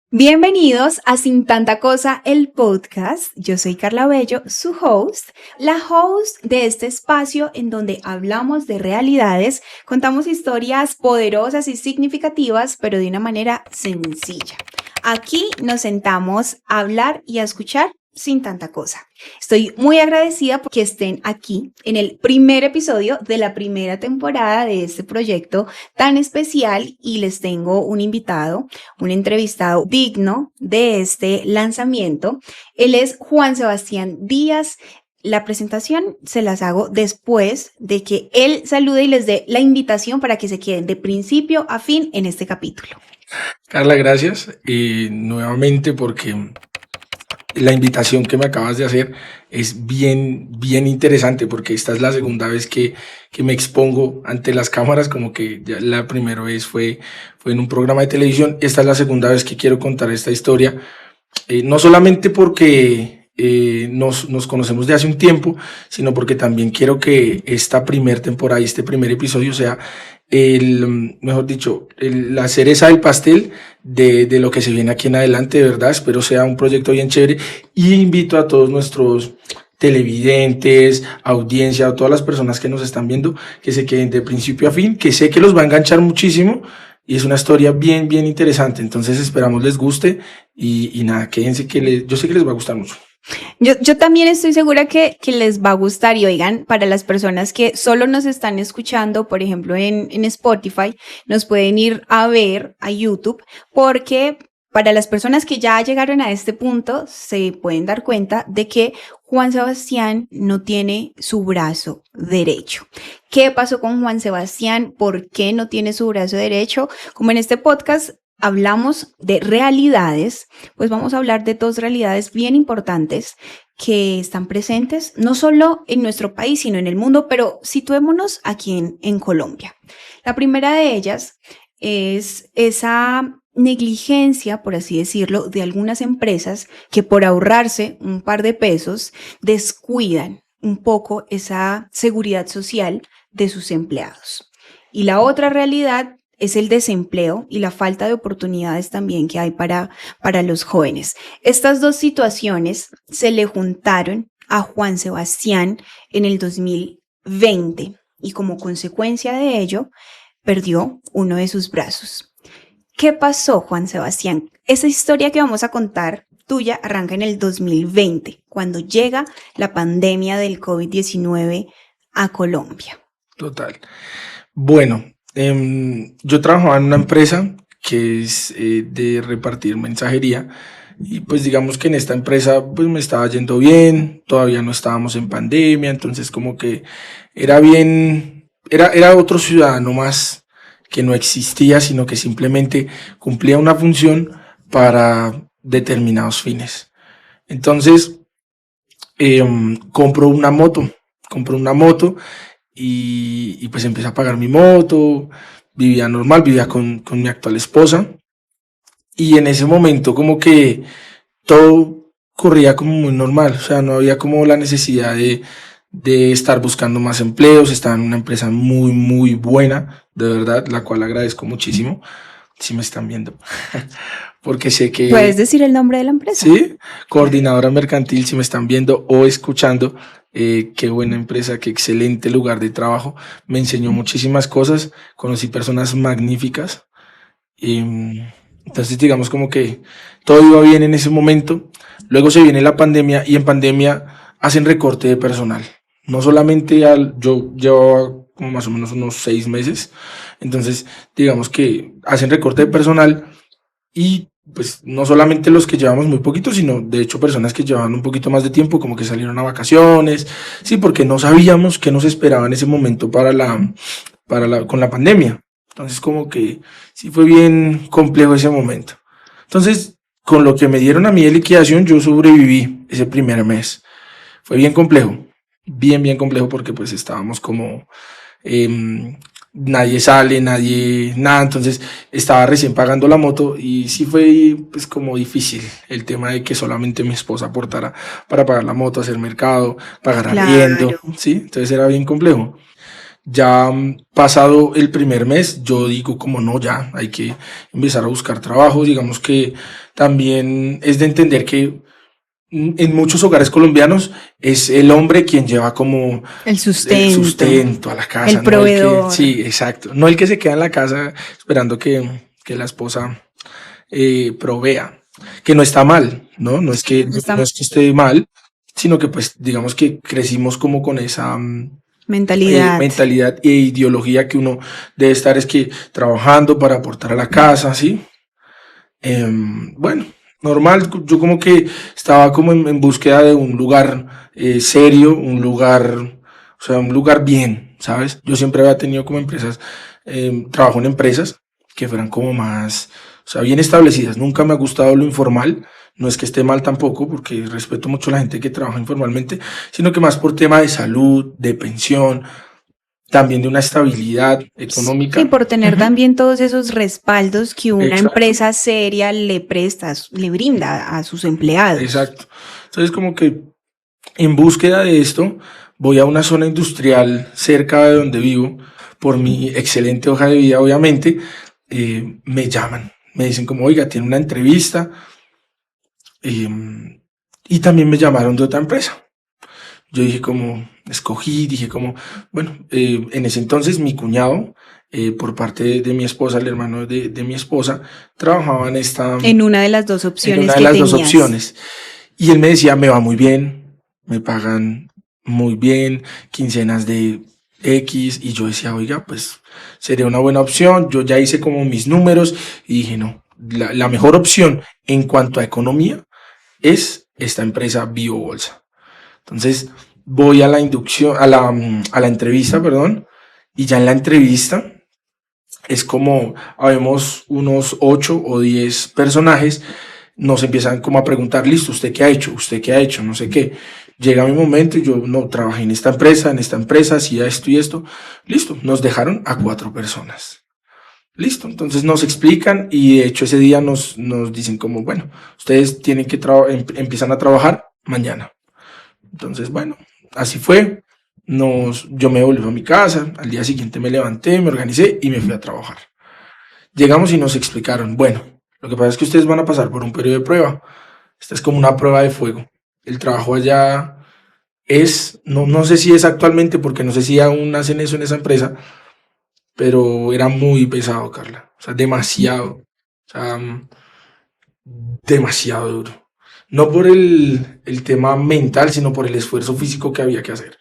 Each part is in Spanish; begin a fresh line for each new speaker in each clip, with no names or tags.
Bienvenidos a Sin Tanta Cosa, el podcast. Yo soy Carla Bello, su host, la host de este espacio en donde hablamos de realidades, contamos historias poderosas y significativas, pero de una manera sencilla. Aquí nos sentamos a hablar y a escuchar sin tanta cosa. Estoy muy agradecida porque estén aquí en el primer episodio de la primera temporada de este proyecto tan especial y les tengo un invitado, un entrevistado digno de este lanzamiento. Él es Juan Sebastián Díaz. La presentación se las hago después de que él salude y les dé la invitación para que se queden de principio a fin en este capítulo.
Carla, gracias nuevamente porque la invitación que me acabas de hacer es bien interesante, porque esta es la segunda vez que me expongo ante las cámaras. Como que ya la primera vez fue en un programa de televisión. Esta es la segunda vez que quiero contar esta historia, no solamente porque nos conocemos de hace un tiempo, sino porque también quiero que esta primera temporada y este primer episodio sea la cereza del pastel de lo que se viene aquí en adelante. De verdad, espero sea un proyecto bien chévere y invito a todos nuestros televidentes, audiencia, a todas las personas que nos están viendo, que se queden de principio a fin, que sé que los va a enganchar muchísimo y es una historia bien interesante. Entonces esperamos les guste y nada, quédense yo sé que les va a gustar mucho.
Yo también estoy segura que les va a gustar. Y oigan, para las personas que solo nos están escuchando, por ejemplo en Spotify, nos pueden ir a ver a YouTube, porque para las personas que ya llegaron a este punto se pueden dar cuenta de que Juan Sebastián no tiene su brazo derecho. ¿Qué pasó con Juan Sebastián? ¿Por qué no tiene su brazo derecho? Como en este podcast hablamos de realidades, pues vamos a hablar de dos realidades bien importantes que están presentes no solo en nuestro país, sino en el mundo, pero situémonos aquí en Colombia. La primera de ellas es esa negligencia, por así decirlo, de algunas empresas que por ahorrarse un par de pesos descuidan un poco esa seguridad social de sus empleados. Y la otra realidad es el desempleo y la falta de oportunidades también que hay para los jóvenes. Estas dos situaciones se le juntaron a Juan Sebastián en el 2020 y como consecuencia de ello perdió uno de sus brazos. ¿Qué pasó, Juan Sebastián? Esa historia que vamos a contar tuya arranca en el 2020, cuando llega la pandemia del COVID-19 a Colombia.
Total. Bueno, yo trabajaba en una empresa que es de repartir mensajería, y pues digamos que en esta empresa pues me estaba yendo bien, todavía no estábamos en pandemia, entonces como que era otro ciudadano más que no existía, sino que simplemente cumplía una función para determinados fines. Entonces compró una moto y pues empecé a pagar mi moto, vivía normal, vivía con mi actual esposa, y en ese momento como que todo corría como muy normal. O sea, no había como la necesidad de estar buscando más empleos. Estaba en una empresa muy buena, de verdad, la cual agradezco muchísimo, si me están viendo. Porque sé que...
¿Puedes decir el nombre de la empresa?
Sí, Coordinadora Mercantil, si me están viendo o escuchando, qué buena empresa, qué excelente lugar de trabajo. Me enseñó muchísimas cosas, conocí personas magníficas. Entonces digamos como que todo iba bien en ese momento. Luego se viene la pandemia y en pandemia hacen recorte de personal. No solamente yo llevaba como más o menos unos 6 meses. Entonces digamos que hacen recorte de personal y pues no solamente los que llevamos muy poquito, sino de hecho personas que llevaban un poquito más de tiempo, como que salieron a vacaciones, sí, porque no sabíamos qué nos esperaba en ese momento con la pandemia. Entonces como que sí fue bien complejo ese momento. Entonces, con lo que me dieron a mí de liquidación, yo sobreviví ese primer mes. Fue bien complejo, bien complejo, porque pues estábamos como... nadie sale, nada, entonces estaba recién pagando la moto y sí fue pues como difícil el tema de que solamente mi esposa aportara para pagar la moto, hacer mercado, pagar arriendo, ¿sí? Entonces era bien complejo. Ya pasado el primer mes, yo digo como no, ya hay que empezar a buscar trabajo. Digamos que también es de entender que en muchos hogares colombianos es el hombre quien lleva como
El
el
sustento,
sustento a la casa,
el
no el que,
proveedor.
sí, exacto, no el que se queda en la casa esperando que la esposa provea, que no está mal, ¿no?
No
No
está
es que esté mal, sino que pues digamos que crecimos como con esa
mentalidad.
mentalidad e ideología que uno debe estar es que trabajando para aportar a la casa, ¿sí? Bueno, normal, yo como que estaba como en búsqueda de un lugar serio, un lugar, o sea, un lugar bien, ¿sabes? Yo siempre había tenido como empresas, trabajo en empresas que fueran como más, o sea, bien establecidas. Nunca me ha gustado lo informal, no es que esté mal tampoco, porque respeto mucho a la gente que trabaja informalmente, sino que más por tema de salud, de pensión, también de una estabilidad
Sí,
económica.
por tener
Ujú.
también todos esos respaldos que una
Exacto.
empresa seria le presta, le brinda a sus empleados.
Exacto. Entonces, como que en búsqueda de esto, voy a una zona industrial cerca de donde vivo, por mi excelente hoja de vida, obviamente, me llaman, me dicen como, oiga, tiene una entrevista, eh, y también me llamaron de otra empresa. Yo dije como, escogí, dije como, bueno, en ese entonces mi cuñado, por parte de mi esposa, el hermano de mi esposa, trabajaba
En una de las dos
en
opciones
una de
que
las dos
tenías.
opciones. Y él me decía, me va muy bien, me pagan muy bien, quincenas de X, y yo decía, oiga, pues sería una buena opción. Yo ya hice como mis números y dije, no, la mejor opción en cuanto a economía es esta empresa BioBolsa. Entonces voy a la inducción, a la entrevista, perdón, y ya en la entrevista es como, habemos unos 8 o 10 personajes, nos empiezan como a preguntar, listo, ¿usted qué ha hecho? ¿Usted qué ha hecho? No sé qué. Llega mi momento y yo no trabajé en esta empresa, hacía esto y esto. Listo, nos dejaron a 4 personas. Listo, entonces nos explican y de hecho ese día nos dicen como, bueno, ustedes tienen que empiezan a trabajar mañana. Entonces, bueno, así fue. Yo me volví a mi casa, al día siguiente me levanté, me organicé y me fui a trabajar. Llegamos y nos explicaron, bueno, lo que pasa es que ustedes van a pasar por un periodo de prueba. Esta es como una prueba de fuego. El trabajo allá es, no sé si es actualmente, porque no sé si aún hacen eso en esa empresa, pero era muy pesado, Carla. O sea, demasiado. O sea, demasiado duro. No por el tema mental, sino por el esfuerzo físico que había que hacer.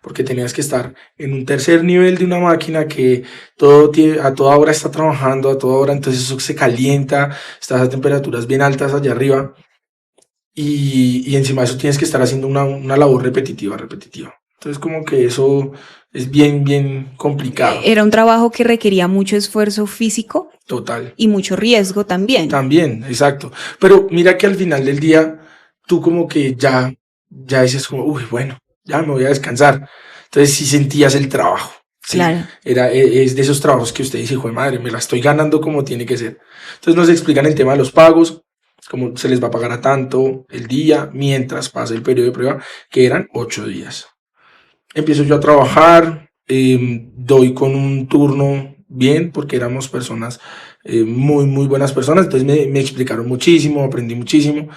Porque tenías que estar en un tercer nivel de una máquina que a toda hora está trabajando, a toda hora, entonces eso se calienta, estás a temperaturas bien altas allá arriba y encima de eso tienes que estar haciendo una labor repetitiva, repetitiva. Entonces como que eso es bien, bien complicado,
Era un trabajo que requería mucho esfuerzo físico
total.
y mucho riesgo también.
También, exacto. Pero mira que al final del día, tú como que ya dices como, uy, bueno, ya me voy a descansar. Entonces sí sentías el trabajo, sí.
Claro.
Es de esos trabajos que usted dice, hijo de madre, me la estoy ganando como tiene que ser. Entonces nos explican el tema de los pagos, cómo se les va a pagar a tanto el día mientras pasa el periodo de prueba, que eran 8 días. Empiezo yo a trabajar, doy con un turno bien, porque éramos personas muy, muy buenas personas, entonces me explicaron muchísimo, aprendí muchísimo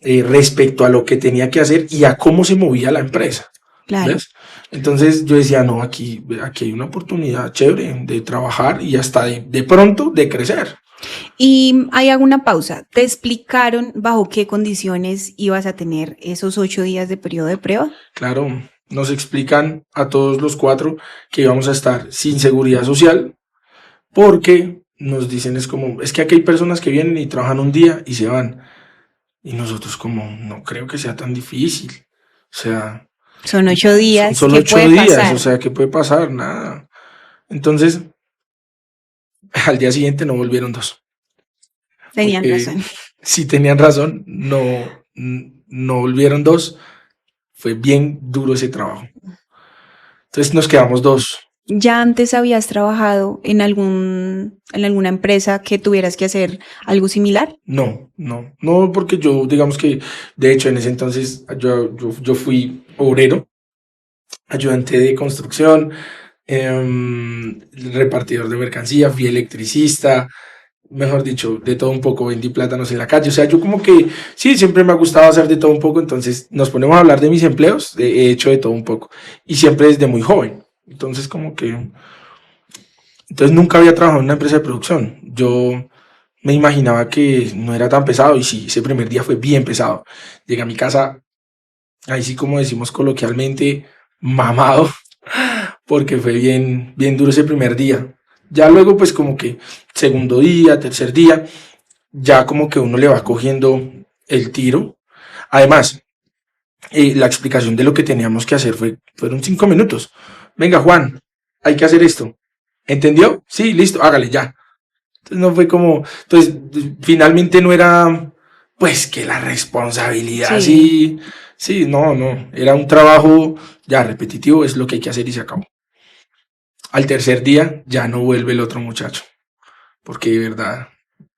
respecto a lo que tenía que hacer y a cómo se movía la empresa,
Claro.
¿ves? Entonces yo decía, no, aquí hay una oportunidad chévere de trabajar y hasta de pronto de crecer.
Y hay alguna pausa. ¿Te explicaron bajo qué condiciones ibas a tener esos 8 días de periodo de prueba?
Claro, nos explican a todos los 4 que íbamos a estar sin seguridad social, porque nos dicen es como, es que aquí hay personas que vienen y trabajan un día y se van. Y nosotros como, no creo que sea tan difícil. O sea,
Son ocho
son
días.
solo
¿Qué
ocho
puede
días, o
pasar?
sea, ¿qué puede pasar? Nada. Entonces, al día siguiente no volvieron 2.
Tenían
Porque
razón.
si tenían razón, no volvieron 2. Fue bien duro ese trabajo. Entonces nos quedamos 2.
¿Ya antes habías trabajado en alguna empresa que tuvieras que hacer algo similar?
No, porque yo, digamos que, de hecho, en ese entonces yo fui obrero, ayudante de construcción, repartidor de mercancía, fui electricista, mejor dicho, de todo un poco, vendí plátanos en la calle. O sea, yo como que sí, siempre me ha gustado hacer de todo un poco. Entonces nos ponemos a hablar de mis empleos, he hecho de todo un poco. Y siempre desde muy joven. Entonces entonces nunca había trabajado en una empresa de producción. Yo me imaginaba que no era tan pesado y sí, ese primer día fue bien pesado. Llegué a mi casa, ahí sí como decimos coloquialmente, mamado, porque fue bien, bien duro ese primer día. Ya luego pues como que segundo día, tercer día, ya como que uno le va cogiendo el tiro. Además, la explicación de lo que teníamos que hacer fueron 5 minutos. Venga, Juan, hay que hacer esto. ¿Entendió? Sí, listo, hágale ya. Entonces no fue como, entonces finalmente no era, pues que la responsabilidad,
Sí.
sí, sí, no, era un trabajo ya repetitivo, es lo que hay que hacer y se acabó. Al tercer día ya no vuelve el otro muchacho, porque de verdad,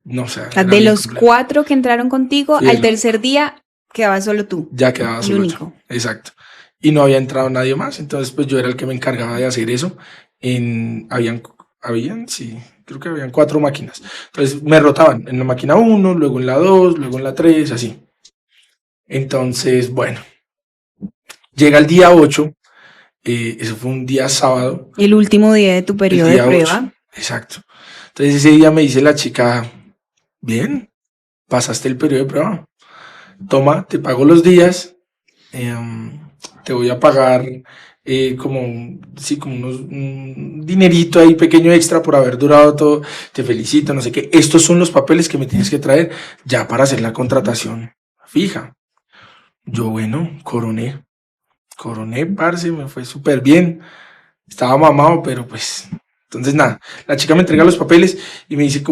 no, o sea, era
De
bien
los
complejo.
4 que entraron contigo,
Fui
al
el-
tercer día quedabas solo tú,
ya quedaba
el
solo yo,
único.
exacto. Y no había entrado nadie más, entonces pues yo era el que me encargaba de hacer eso. Sí, creo que habían 4 máquinas. Entonces me rotaban en la máquina uno, luego en la 2, luego en la 3, así. Entonces, bueno, llega el día 8, eso fue un día sábado,
El último día de tu
el
periodo de
día 8,
prueba.
exacto. Entonces ese día me dice la chica, bien, pasaste el periodo de prueba, toma, te pago los días, em, te voy a pagar sí, como un dinerito ahí pequeño extra por haber durado todo, te felicito, no sé qué, estos son los papeles que me tienes que traer ya para hacer la contratación fija. Yo, bueno, coroné, parce, me fue súper bien, estaba mamado, pero pues, entonces nada, la chica me entrega los papeles y me dice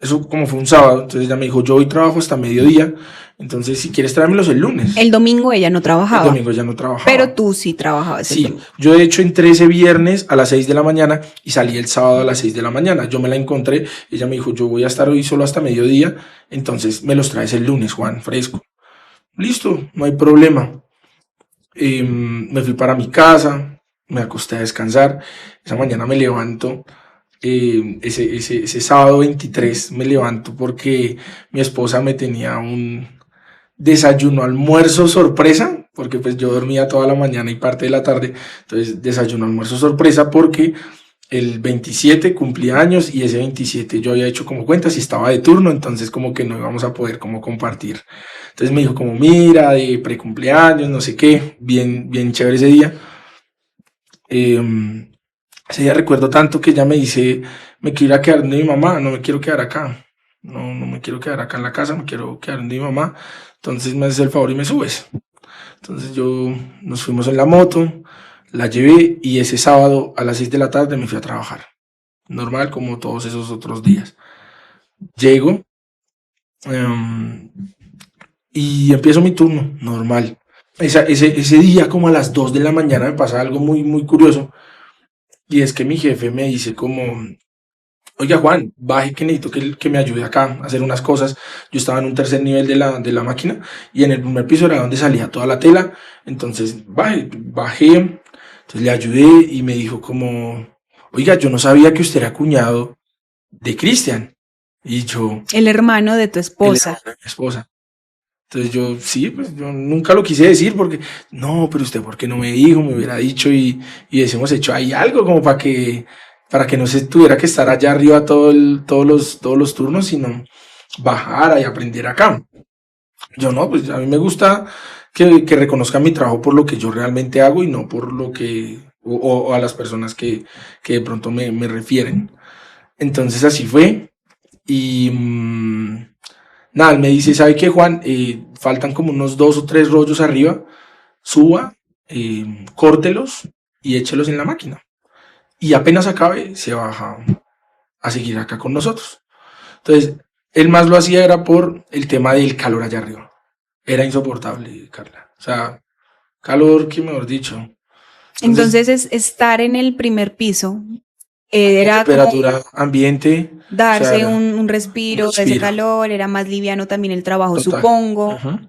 eso como fue un sábado, entonces ella me dijo, yo hoy trabajo hasta mediodía, entonces si quieres tráemelos el lunes.
El domingo ella no
El
trabajaba,
domingo ya no
pero
trabajaba.
tú sí trabajabas el
Sí,
domingo.
yo de hecho entré ese viernes a las 6 de la mañana y salí el sábado a las 6 de la mañana. Yo me la encontré, ella me dijo, yo voy a estar hoy solo hasta mediodía, entonces me los traes el lunes, Juan, fresco. Listo, no hay problema. Me fui para mi casa, me acosté a descansar. Esa mañana me levanto, ese sábado 23 me levanto porque mi esposa me tenía un desayuno, almuerzo sorpresa, porque pues yo dormía toda la mañana y parte de la tarde, entonces desayuno, almuerzo sorpresa porque el 27 cumplía años y ese 27 yo había hecho como cuentas y estaba de turno, entonces como que no íbamos a poder como compartir. Entonces me dijo como, mira, de precumpleaños, no sé qué, bien, bien chévere ese día. Eh, Ese día recuerdo tanto que ella me dice, me quiero ir a quedar donde mi mamá, no me quiero quedar acá. No me quiero quedar acá en la casa, me quiero quedar donde mi mamá. Entonces me haces el favor y me subes. Entonces nos fuimos en la moto, la llevé y ese sábado a las 6 de la tarde me fui a trabajar. Normal como todos esos otros días. Llego em, y empiezo mi turno, normal. Ese día como a las 2 de la mañana me pasa algo muy, muy curioso y es que mi jefe me dice como, oiga Juan, baje que necesito que me ayude acá a hacer unas cosas. Yo estaba en un tercer nivel de la máquina y en el primer piso era donde salía toda la tela. Entonces bajé, entonces le ayudé y me dijo como, oiga, yo no sabía que usted era cuñado de Cristian. Y yo,
El hermano de tu
el hermano
esposa.
de mi esposa. Entonces yo, sí, pues yo nunca lo quise decir porque, no, pero usted, ¿por qué no me dijo? Me hubiera dicho y hubiésemos hecho ahí algo como para que no se tuviera que estar allá arriba todos los turnos, sino bajar y aprender acá. Yo no, pues a mí me gusta que reconozcan mi trabajo por lo que yo realmente hago y no por lo que, o a las personas que de pronto me refieren. Entonces así fue y nada, él me dice, ¿sabe qué, Juan? Faltan como unos 2 o 3 rollos arriba, suba, córtelos y échelos en la máquina. Y apenas acabe, se baja a seguir acá con nosotros. Entonces, él más lo hacía era por el tema del calor allá arriba. Era insoportable, Carla. O sea, calor que mejor dicho. Entonces,
Entonces es estar en el primer piso.
la
Era como
temperatura ambiente, o sea,
darse
era
un
un
respiro de ese
respiro
calor, era más liviano también el trabajo,
total.
supongo.
Ujú.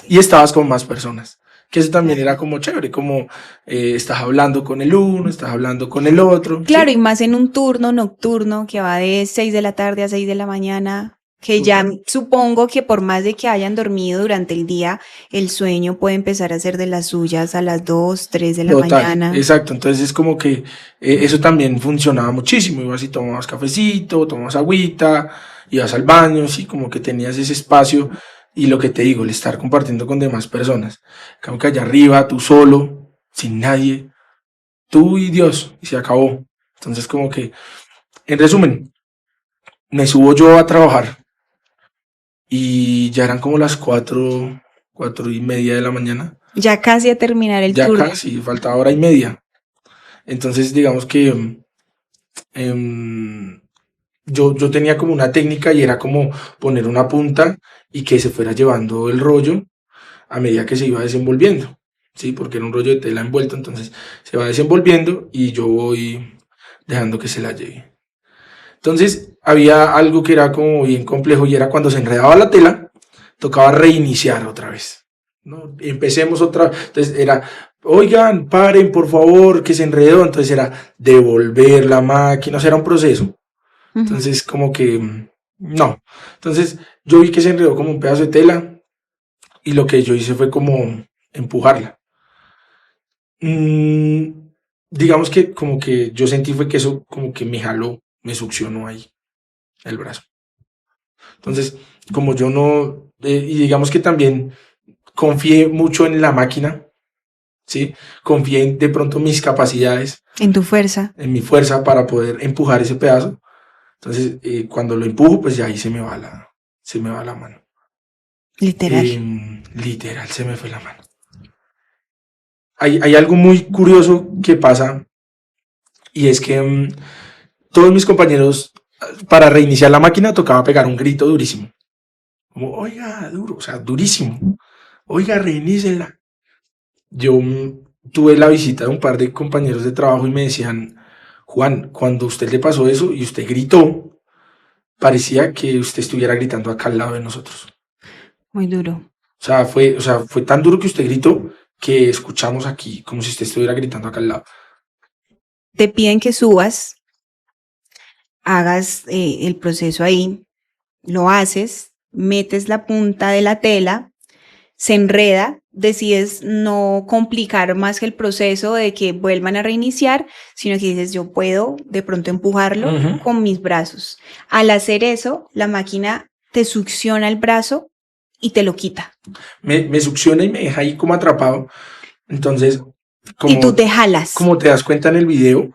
Y estabas con más personas, Que eso también era como chévere, como estás hablando con el uno, estás hablando con el otro.
Claro,
¿sí?
y más en un turno nocturno que va de 6 de la tarde a 6 de la mañana, que ya supongo que por más de que hayan dormido durante el día, el sueño puede empezar a ser de las suyas a las 2, 3 de la
Total,
mañana.
exacto. Entonces es como que eso también funcionaba muchísimo. Ibas y tomabas cafecito, tomabas agüita, ibas al baño, sí, como que tenías ese espacio. Y lo que te digo, el estar compartiendo con demás personas. Como que allá arriba, tú solo, sin nadie, tú y Dios, y se acabó. Entonces, como que, en resumen, me subo yo a trabajar y ya eran como las 4:30 de la mañana.
Ya casi a terminar el
Ya
turno.
casi, faltaba hora y media. Entonces, digamos que em, yo tenía como una técnica y era como poner una punta y que se fuera llevando el rollo a medida que se iba desenvolviendo, ¿sí? Porque era un rollo de tela envuelto, entonces se va desenvolviendo y yo voy dejando que se la lleve. Entonces había algo que era como bien complejo y era cuando se enredaba la tela, tocaba reiniciar otra vez, ¿no? Empecemos otra vez. Entonces era, oigan, paren por favor, que se enredó. Entonces era devolver la máquina, o sea, era un proceso.
Ujú.
Entonces como que no. Entonces yo vi que se enredó como un pedazo de tela y lo que yo hice fue como empujarla. Mm, digamos que como que yo sentí fue que eso como que me jaló, me succionó ahí el brazo. Entonces, como yo no, y digamos que también confié mucho en la máquina, ¿sí? Confié en de pronto mis capacidades,
En tu fuerza,
en mi fuerza para poder empujar ese pedazo. Entonces, cuando lo empujo, pues ya ahí se me va la mano.
literal.
Literal, se me fue la mano. Hay algo muy curioso que pasa y es que todos mis compañeros, para reiniciar la máquina, tocaba pegar un grito durísimo. Como, oiga, duro, o sea, durísimo. Oiga, reinícela. Yo tuve la visita de un par de compañeros de trabajo y me decían, Juan, cuando a usted le pasó eso y usted gritó, parecía que usted estuviera gritando acá al lado de nosotros.
Muy duro.
O sea, fue tan duro que usted gritó que escuchamos aquí como si usted estuviera gritando acá al lado.
Te piden que subas, hagas el proceso ahí, lo haces, metes la punta de la tela, se enreda, decides no complicar más que el proceso de que vuelvan a reiniciar, sino que dices, yo puedo de pronto empujarlo
Ujú.
con mis brazos. Al hacer eso, la máquina te succiona el brazo y te lo quita.
Me succiona y me deja ahí como atrapado. Entonces,
Y tú
como,
te jalas.
como te das cuenta en el video,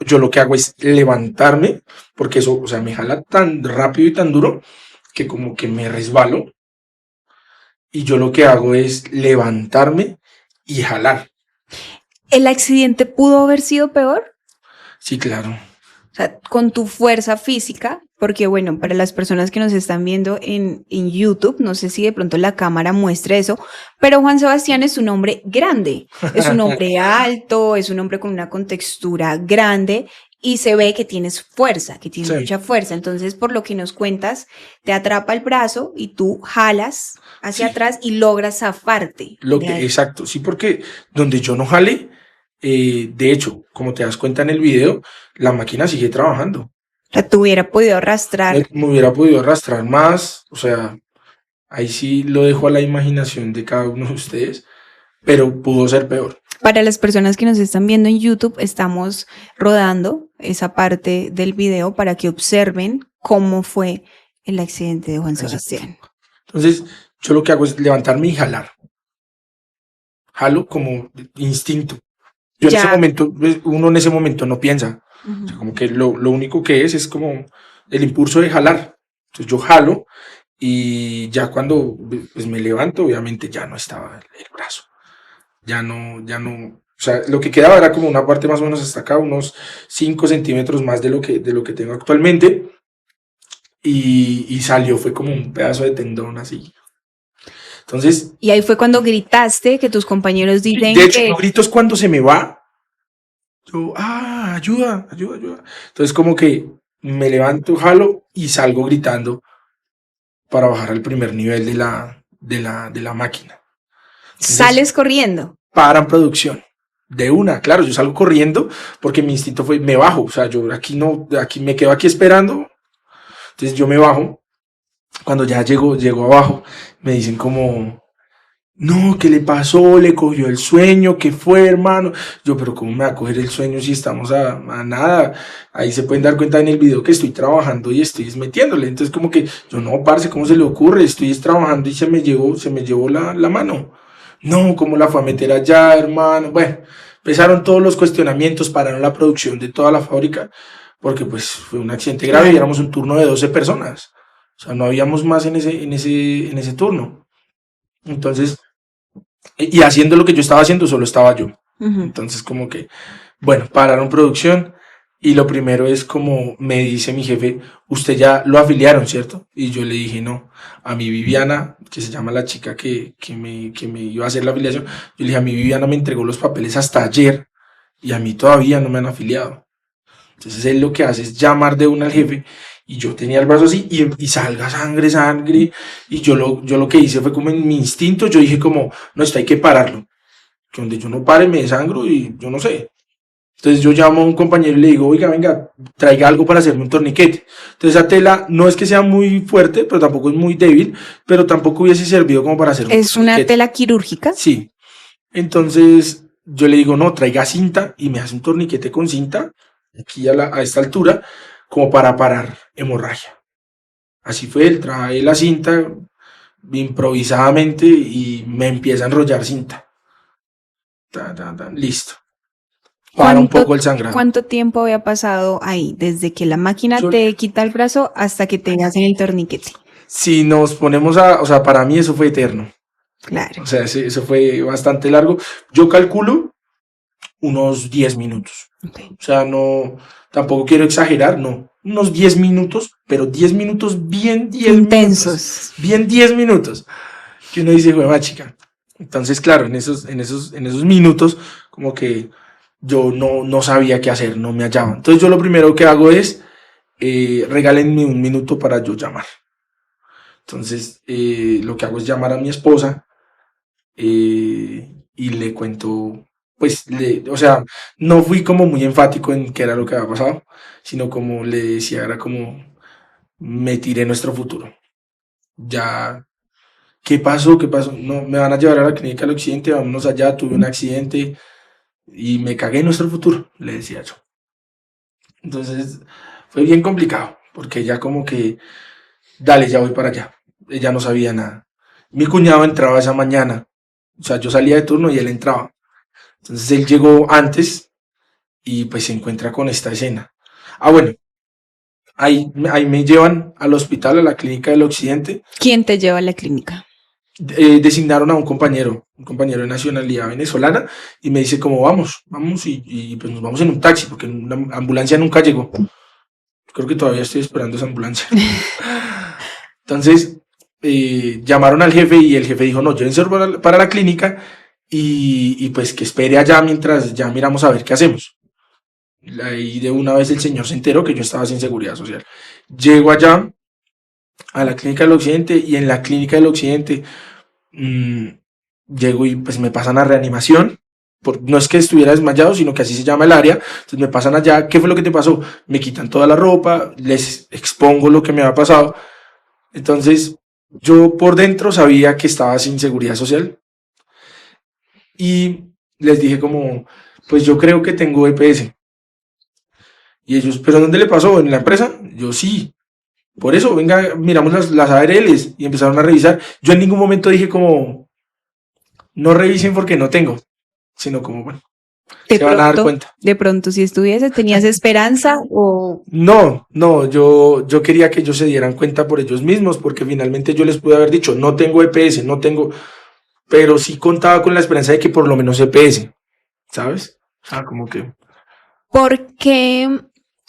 yo lo que hago es levantarme, porque eso, o sea, me jala tan rápido y tan duro que como que me resbalo. Y yo lo que hago es levantarme y jalar.
¿El accidente pudo haber sido peor?
Sí, claro.
O sea, con tu fuerza física, porque bueno, para las personas que nos están viendo en YouTube, no sé si de pronto la cámara muestra eso, pero Juan Sebastián es un hombre grande, es un hombre alto, es un hombre con una contextura grande y se ve que tienes fuerza, que tienes
Sí,
mucha fuerza. Entonces, por lo que nos cuentas, te atrapa el brazo y tú jalas hacia
sí.
atrás y logras zafarte de ahí.
Exacto, sí, porque donde yo no jale, de hecho, como te das cuenta en el video, la máquina sigue trabajando.
O sea, te hubiera podido arrastrar.
Me hubiera podido arrastrar más, o sea, ahí sí lo dejo a la imaginación de cada uno de ustedes, pero pudo ser peor.
Para las personas que nos están viendo en YouTube, estamos rodando esa parte del video para que observen cómo fue el accidente de Juan
Exacto.
Sebastián.
Entonces, yo lo que hago es levantarme y jalar. Jalo como instinto. Yo en ese
Ya,
momento, uno en ese momento no piensa. O sea,
ujú.
como que lo único que es como el impulso de jalar. Entonces yo jalo y ya cuando pues, me levanto, obviamente ya no estaba el brazo. Ya no. O sea, lo que quedaba era como una parte más o menos hasta acá, unos 5 centímetros más de lo que tengo actualmente. Y salió, fue como un pedazo de tendón así. Entonces,
Y ahí fue cuando gritaste que tus compañeros
de
dicen
hecho,
que
los gritos cuando se me va, yo, ayuda, ayuda, ayuda. Entonces, como que me levanto, jalo y salgo gritando para bajar al primer nivel de la máquina.
Sales corriendo.
Paran producción. De una, claro, yo salgo corriendo porque mi instinto fue, me bajo, o sea, yo aquí me quedo aquí esperando, entonces yo me bajo, cuando ya llego abajo, me dicen como, no, ¿qué le pasó? ¿Le cogió el sueño? ¿Qué fue, hermano? Yo, pero ¿cómo me va a coger el sueño si estamos a nada? Ahí se pueden dar cuenta en el video que estoy trabajando y estoy metiéndole. Entonces, como que yo, no, parce, ¿cómo se le ocurre? Estoy trabajando y se me llevó la mano. No, ¿cómo la fue a meter allá, hermano? Bueno, empezaron todos los cuestionamientos, pararon la producción de toda la fábrica, porque pues fue un accidente grave y éramos un turno de 12 personas. O sea, no habíamos más en ese turno. Entonces, y haciendo lo que yo estaba haciendo, solo estaba yo. Entonces, como que, bueno, pararon producción y lo primero es como me dice mi jefe, usted ya lo afiliaron, ¿cierto? Y yo le dije, no, a mi Viviana, que se llama la chica que me iba a hacer la afiliación, yo le dije, a mi Viviana me entregó los papeles hasta ayer y a mí todavía no me han afiliado. Entonces él lo que hace es llamar de una al jefe y yo tenía el brazo así y salga sangre. Y yo lo que hice fue como en mi instinto, yo dije como, no, esto hay que pararlo. Que donde yo no pare me desangro y yo no sé. Entonces yo llamo a un compañero y le digo, oiga, venga, traiga algo para hacerme un torniquete. Entonces esa tela no es que sea muy fuerte, pero tampoco es muy débil, pero tampoco hubiese servido como para hacer un
¿Es
torniquete.
una tela quirúrgica?
Sí. Entonces yo le digo, no, traiga cinta y me hace un torniquete con cinta aquí a esta altura, como para parar hemorragia. Así fue, él trae la cinta improvisadamente y me empieza a enrollar cinta. Listo. Para un poco el sangrado.
¿Cuánto tiempo había pasado ahí? Desde que la máquina te quita el brazo hasta que te hacen el torniquete.
Si nos ponemos o sea, para mí eso fue eterno.
Claro.
O sea, eso fue bastante largo. Yo calculo unos 10 minutos. Okay. O sea, no, tampoco quiero exagerar, no. Unos 10 minutos, pero 10 minutos bien 10
intensos.
Minutos, bien 10 minutos. Que uno dice, juega chica. Entonces, claro, en esos minutos, como que yo no sabía qué hacer, no me hallaba. Entonces, yo lo primero que hago es, regálenme un minuto para yo llamar. Entonces, lo que hago es llamar a mi esposa y le cuento, pues, o sea, no fui como muy enfático en qué era lo que había pasado, sino como le decía, era como, me tiré nuestro futuro. Ya, ¿qué pasó? No, me van a llevar a la clínica del occidente, vámonos allá, tuve un accidente y me cagué en nuestro futuro, le decía yo. Entonces, fue bien complicado, porque ella como que, dale, ya voy para allá. Ella no sabía nada. Mi cuñado entraba esa mañana. O sea, yo salía de turno y él entraba. Entonces él llegó antes y pues se encuentra con esta escena. Ah, bueno, ahí me llevan al hospital, a la clínica del occidente.
¿Quién te lleva a la clínica?
Designaron a un compañero de nacionalidad venezolana y me dice como vamos y pues nos vamos en un taxi porque una ambulancia nunca llegó. Creo que todavía estoy esperando esa ambulancia. Entonces llamaron al jefe y el jefe dijo no, llévense para la clínica y pues que espere allá mientras ya miramos a ver qué hacemos. Ahí de una vez el señor se enteró que yo estaba sin seguridad social. Llego allá a la clínica del occidente y en la clínica del occidente llego y pues me pasan a reanimación. No es que estuviera desmayado, sino que así se llama el área. Entonces me pasan allá, ¿qué fue lo que te pasó? Me quitan toda la ropa, les expongo lo que me había pasado. Entonces yo por dentro sabía que estaba sin seguridad social y les dije como, pues yo creo que tengo EPS. Y ellos, ¿pero dónde le pasó? ¿En la empresa? Yo sí. Por eso, venga, miramos las ARLs y empezaron a revisar. Yo en ningún momento dije como, no revisen porque no tengo, sino como, bueno, se van a dar cuenta.
De pronto, si estuviese, ¿tenías esperanza o...?
No, yo quería que ellos se dieran cuenta por ellos mismos, porque finalmente yo les pude haber dicho, no tengo EPS, no tengo, pero sí contaba con la esperanza de que por lo menos EPS, ¿sabes? Como que...
¿Por qué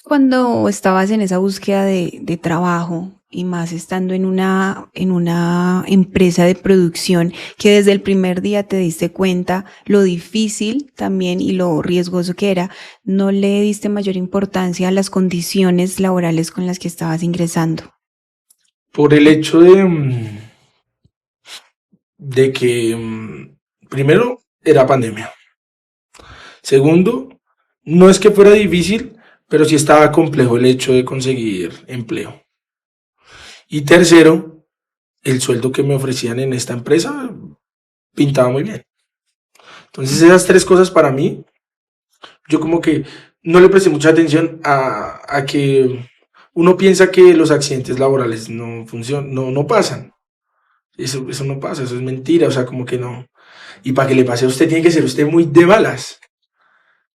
cuando estabas en esa búsqueda de trabajo y más estando en una empresa de producción que desde el primer día te diste cuenta lo difícil también y lo riesgoso que era, no le diste mayor importancia a las condiciones laborales con las que estabas ingresando?
Por el hecho de que primero, era pandemia. Segundo, no es que fuera difícil, pero sí estaba complejo el hecho de conseguir empleo. Y tercero, el sueldo que me ofrecían en esta empresa pintaba muy bien. Entonces esas tres cosas para mí, yo como que no le presté mucha atención a que uno piensa que los accidentes laborales no funcionan, no pasan. Eso no pasa, eso es mentira, o sea, como que no. Y para que le pase a usted tiene que ser usted muy de malas.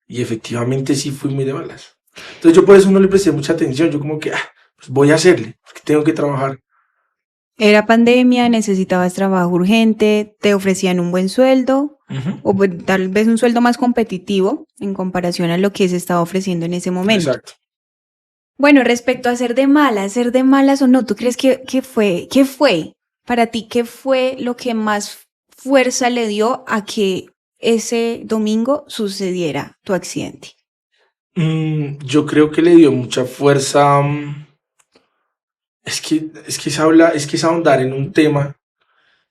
Y efectivamente sí fui muy de malas. Entonces yo por eso no le presté mucha atención, yo como que pues voy a hacerle, porque tengo que trabajar.
Era pandemia, necesitabas trabajo urgente, te ofrecían un buen sueldo o tal vez un sueldo más competitivo en comparación a lo que se estaba ofreciendo en ese momento.
Exacto.
Bueno, respecto a ser de malas o no, ¿tú crees que fue para ti, qué fue lo que más fuerza le dio a que ese domingo sucediera tu accidente?
Yo creo que le dio mucha fuerza. Es ahondar en un tema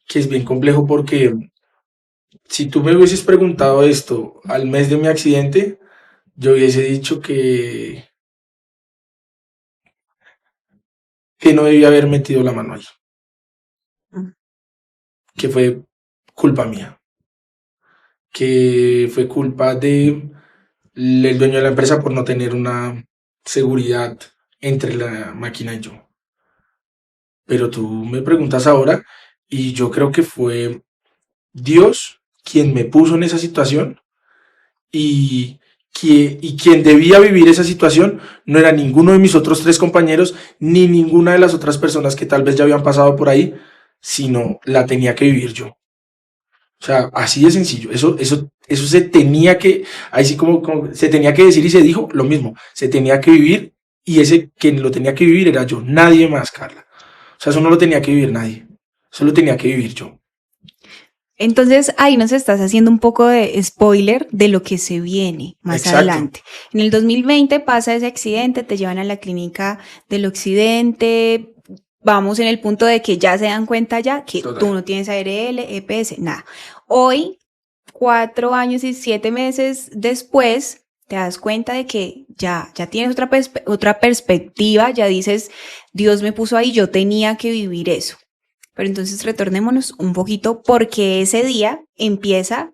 que es bien complejo porque si tú me hubieses preguntado esto al mes de mi accidente, yo hubiese dicho que no debía haber metido la mano ahí,
Mm.
que fue culpa mía, que fue culpa del dueño de la empresa por no tener una seguridad entre la máquina y yo. Pero tú me preguntas ahora y yo creo que fue Dios quien me puso en esa situación y, y quien debía vivir esa situación no era ninguno de mis otros tres compañeros ni ninguna de las otras personas que tal vez ya habían pasado por ahí, sino la tenía que vivir yo. O sea, así de sencillo. Eso se tenía que, ahí sí como se tenía que decir y se dijo lo mismo. Se tenía que vivir y ese quien lo tenía que vivir era yo, nadie más, Carla. O sea, eso no lo tenía que vivir nadie. Eso lo tenía que vivir yo.
Entonces ahí nos estás haciendo un poco de spoiler de lo que se viene más
Exacto.
adelante. En el 2020 pasa ese accidente, te llevan a la clínica del occidente, vamos en el punto de que ya se dan cuenta ya que
Total.
tú no tienes ARL, EPS, nada. Hoy, 4 años y 7 meses después, te das cuenta de que ya tienes otra perspectiva, ya dices, Dios me puso ahí, yo tenía que vivir eso. Pero entonces retornémonos un poquito porque ese día empieza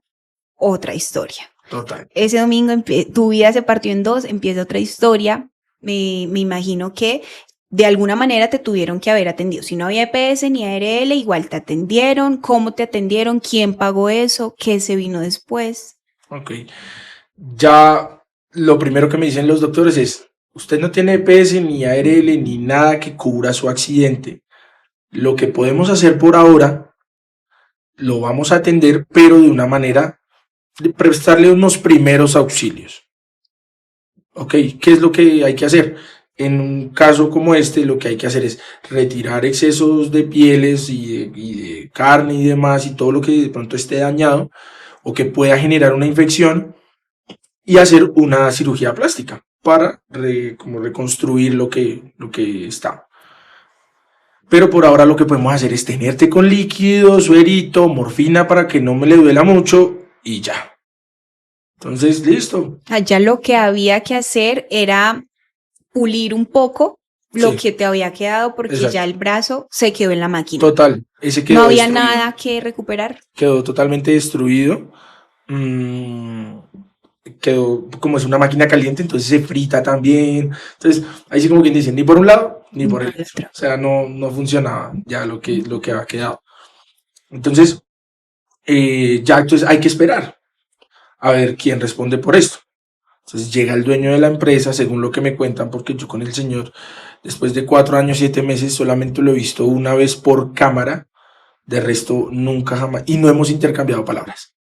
otra historia.
Total.
Ese domingo tu vida se partió en dos, empieza otra historia. Me imagino que de alguna manera te tuvieron que haber atendido. Si no había EPS ni ARL, igual te atendieron. ¿Cómo te atendieron? ¿Quién pagó eso? ¿Qué se vino después?
Ok. Ya lo primero que me dicen los doctores es, usted no tiene EPS ni ARL ni nada que cubra su accidente. Lo que podemos hacer por ahora, lo vamos a atender, pero de una manera de prestarle unos primeros auxilios. Ok, ¿qué es lo que hay que hacer? En un caso como este, lo que hay que hacer es retirar excesos de pieles y de carne y demás, y todo lo que de pronto esté dañado o que pueda generar una infección, y hacer una cirugía plástica para como reconstruir lo que está. Pero por ahora lo que podemos hacer es tenerte con líquido, suerito, morfina para que no me le duela mucho y ya. Entonces, listo.
Allá lo que había que hacer era pulir un poco lo
Sí.
que te había quedado porque
Exacto.
ya el brazo se quedó en la máquina.
Total, ese quedó
No había
destruido.
nada que recuperar.
Quedó totalmente destruido. Quedó como es una máquina caliente, entonces se frita también. Entonces, ahí sí como quien dice, ni por un lado ni por el otro. O sea, no funcionaba ya lo que había quedado. Entonces, ya entonces hay que esperar a ver quién responde por esto. Entonces llega el dueño de la empresa, según lo que me cuentan, porque yo con el señor, después de 4 años, 7 meses, solamente lo he visto una vez por cámara. De resto, nunca jamás. Y no hemos intercambiado palabras.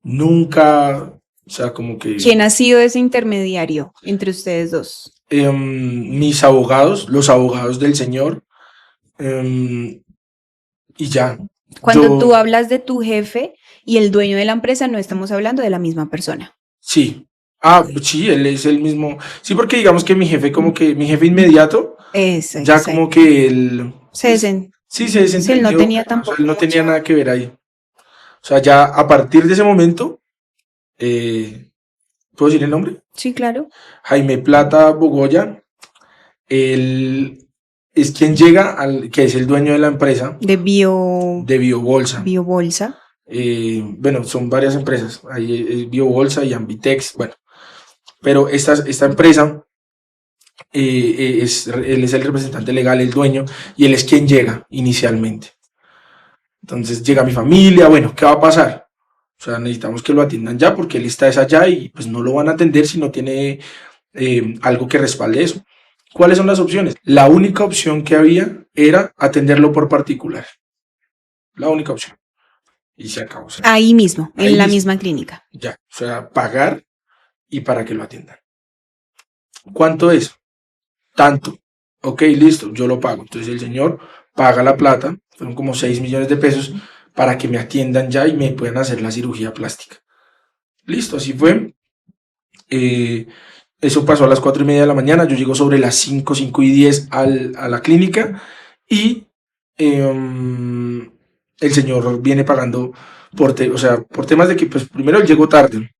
Nunca, o sea, como que...
¿Quién ha sido ese intermediario entre ustedes dos?
Mis abogados, los abogados del señor, y ya.
Cuando tú hablas de tu jefe y el dueño de la empresa, no estamos hablando de la misma persona.
Sí. Sí, él es el mismo. Sí, porque digamos que mi jefe inmediato,
Eso,
ya como que él...
se
sí, se desentendió.
él no tenía
O sea,
tampoco
él no tenía nada que ver ahí. O sea, ya a partir de ese momento, ¿puedo decir el nombre?
Sí, claro.
Jaime Plata Bogoya, él es quien llega, que es el dueño de la empresa
De
de
Biobolsa.
Bueno, son varias empresas, hay Biobolsa y Ambitex, bueno, pero esta empresa, él es el representante legal, el dueño, y él es quien llega inicialmente. Entonces llega mi familia, bueno, ¿qué va a pasar? O sea, necesitamos que lo atiendan ya porque él está allá y pues no lo van a atender si no tiene algo que respalde eso. ¿Cuáles son las opciones? La única opción que había era atenderlo por particular. La única opción. Y se acabó. O sea,
Ahí mismo,
ahí
en la
mismo.
misma clínica.
Ya, o sea, pagar y para que lo atiendan. ¿Cuánto es? Tanto. Ok, listo, yo lo pago. Entonces el señor paga la plata, fueron como 6 millones de pesos, para que me atiendan ya y me puedan hacer la cirugía plástica. Listo, así fue. Eso pasó a las 4:30 de la mañana. Yo llego sobre las 5:10 a la clínica y el señor viene pagando o sea, por temas de que, pues, primero él llegó tarde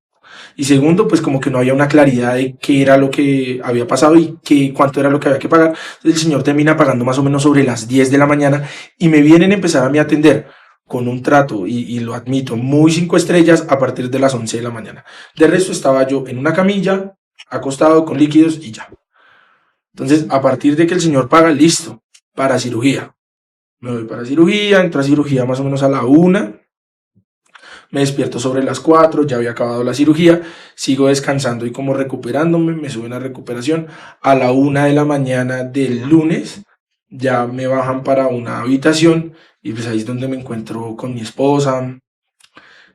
y segundo, pues, como que no había una claridad de qué era lo que había pasado y cuánto era lo que había que pagar. Entonces, el señor termina pagando más o menos sobre las 10 de la mañana y me vienen a empezar a mí a atender con un trato, y lo admito, muy 5 estrellas a partir de las 11 de la mañana. De resto estaba yo en una camilla, acostado con líquidos y ya. Entonces, a partir de que el señor paga, listo, para cirugía. Me voy para cirugía, entro a cirugía más o menos a la 1, me despierto sobre las 4, ya había acabado la cirugía, sigo descansando y como recuperándome, me suben a recuperación. A la 1 de la mañana del lunes ya me bajan para una habitación y pues ahí es donde me encuentro con mi esposa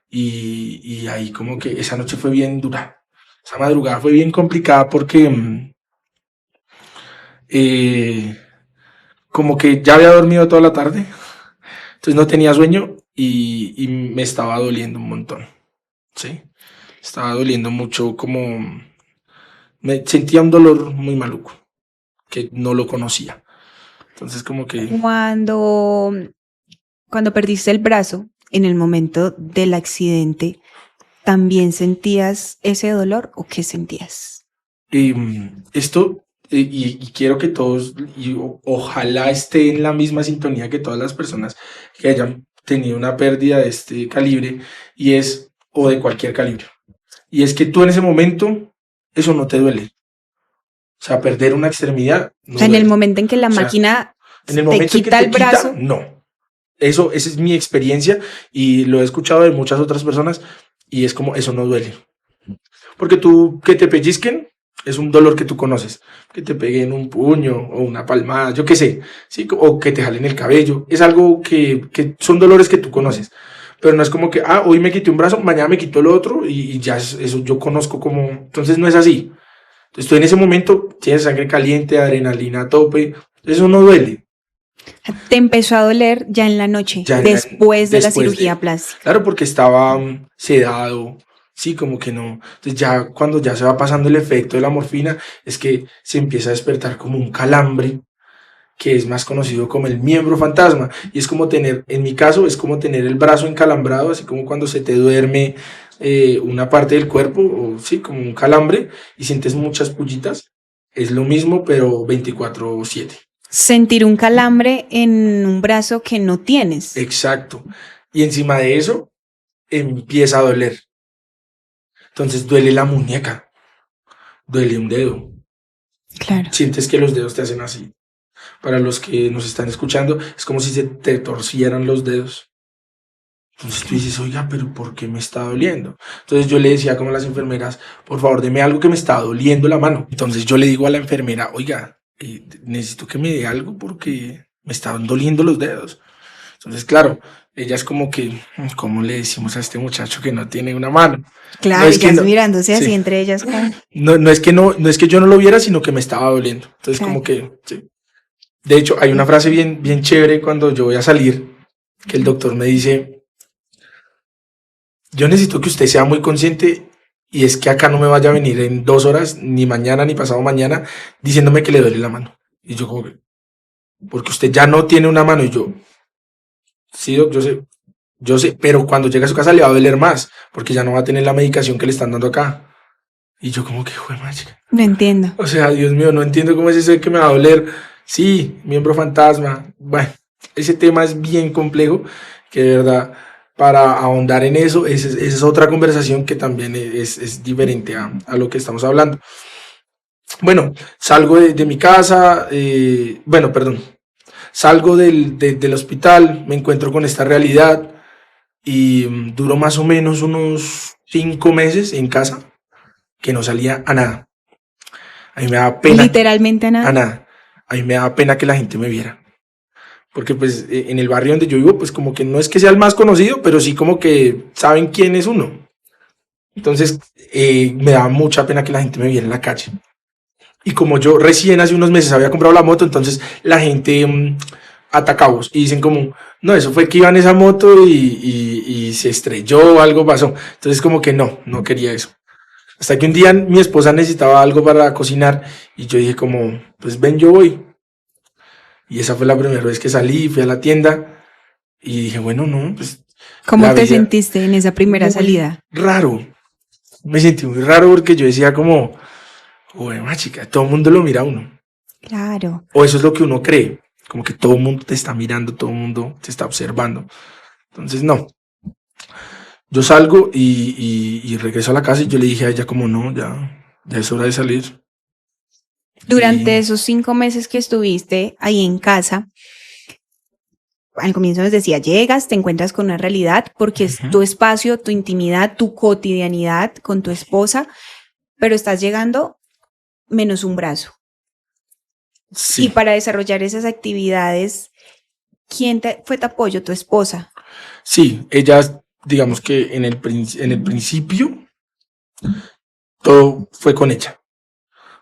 y ahí como que esa noche fue bien dura. Esa madrugada fue bien complicada porque eh, como que ya había dormido toda la tarde, entonces no tenía sueño y me estaba doliendo un montón, ¿sí? Estaba doliendo mucho, como me sentía un dolor muy maluco, que no lo conocía. Entonces como que
Cuando perdiste el brazo, en el momento del accidente, ¿también sentías ese dolor o qué sentías?
esto, y quiero que todos, y ojalá esté en la misma sintonía que todas las personas que hayan tenido una pérdida de este calibre, o de cualquier calibre. Y es que tú en ese momento, eso no te duele. O sea, perder una extremidad
O
no
sea, en el
duele.
momento en que la
O sea,
máquina
en el
te
momento en que
quita
te
el
quita,
brazo,
no. Esa es mi experiencia y lo he escuchado de muchas otras personas y es como, eso no duele. Porque que te pellizquen es un dolor que tú conoces. Que te peguen un puño o una palmada, yo qué sé, ¿sí? O que te jalen el cabello. Es algo que son dolores que tú conoces. Pero no es como que, hoy me quité un brazo, mañana me quito el otro y ya eso yo conozco como... Entonces no es así. Entonces tú en ese momento tienes sangre caliente, adrenalina a tope. Eso no duele.
te empezó a doler ya en la noche,
Ya
después de la
después
cirugía plástica.
Claro, porque estaba sedado, sí, como que no. Entonces ya cuando ya se va pasando el efecto de la morfina, es que se empieza a despertar como un calambre, que es más conocido como el miembro fantasma. Y es como tener, en mi caso, es como tener el brazo encalambrado, así como cuando se te duerme una parte del cuerpo, o sí, como un calambre, y sientes muchas pullitas. Es lo mismo, pero 24/7.
Sentir un calambre en un brazo que no tienes.
Exacto. Y encima de eso, empieza a doler. Entonces duele la muñeca, duele un dedo.
Claro.
Sientes que los dedos te hacen así. Para los que nos están escuchando, es como si se te torcieran los dedos. Entonces tú dices, oiga, pero ¿por qué me está doliendo? Entonces yo le decía como a las enfermeras, por favor, deme algo que me está doliendo la mano. Entonces yo le digo a la enfermera, oiga, necesito que me dé algo porque me estaban doliendo los dedos. Entonces, claro, ella es como que, ¿cómo le decimos a este muchacho que no tiene una mano?
Claro,
No es que
ellas
no,
mirándose así
sí.
entre ellas.
No es que yo no lo viera, sino que me estaba doliendo. Entonces,
Claro.
como que, sí. De hecho, hay una frase bien, bien chévere cuando yo voy a salir, que el doctor me dice, yo necesito que usted sea muy consciente y es que acá no me vaya a venir en 2 horas, ni mañana, ni pasado mañana, diciéndome que le duele la mano. Y yo como que, porque usted ya no tiene una mano. Y yo, sí, doc, yo sé, yo sé, pero cuando llega a su casa le va a doler más, porque ya no va a tener la medicación que le están dando acá. Y yo como que, jue mágica.
No entiendo.
O sea, Dios mío, no entiendo cómo es eso de que me va a doler. Sí, miembro fantasma. Bueno, ese tema es bien complejo, que de verdad, para ahondar en eso, esa es otra conversación que también es diferente a lo que estamos hablando. Bueno, salgo de mi casa, bueno, perdón, salgo del hospital, me encuentro con esta realidad y duró más o menos unos 5 meses en casa que no salía a nada. A mí me daba pena.
Literalmente a nada.
A nada. A mí me daba pena que la gente me viera. Porque pues en el barrio donde yo vivo, pues como que no es que sea el más conocido, pero sí como que saben quién es uno. Entonces me daba mucha pena que la gente me viera en la calle. Y como yo recién hace unos meses había comprado la moto, entonces la gente atacabos y dicen como, no, eso fue que iba en esa moto y se estrelló o algo pasó. Entonces como que no quería eso. Hasta que un día mi esposa necesitaba algo para cocinar y yo dije como, pues ven, yo voy. Y esa fue la primera vez que salí, fui a la tienda y dije, bueno, no, pues...
¿Cómo te sentiste en esa primera salida?
Raro. Me sentí muy raro porque yo decía como, bueno, chica, todo el mundo lo mira a uno.
Claro.
O eso es lo que uno cree, como que todo el mundo te está mirando, todo el mundo te está observando. Entonces, no. Yo salgo y regreso a la casa y yo le dije a ella como, no, ya es hora de salir.
Durante esos 5 meses que estuviste ahí en casa, al comienzo nos decía, llegas, te encuentras con una realidad porque es tu espacio, tu intimidad, tu cotidianidad con tu esposa, pero estás llegando menos un brazo.
Sí.
Y para desarrollar esas actividades, ¿quién fue tu apoyo? ¿Tu esposa?
Sí, ella, digamos que en el principio, todo fue con ella.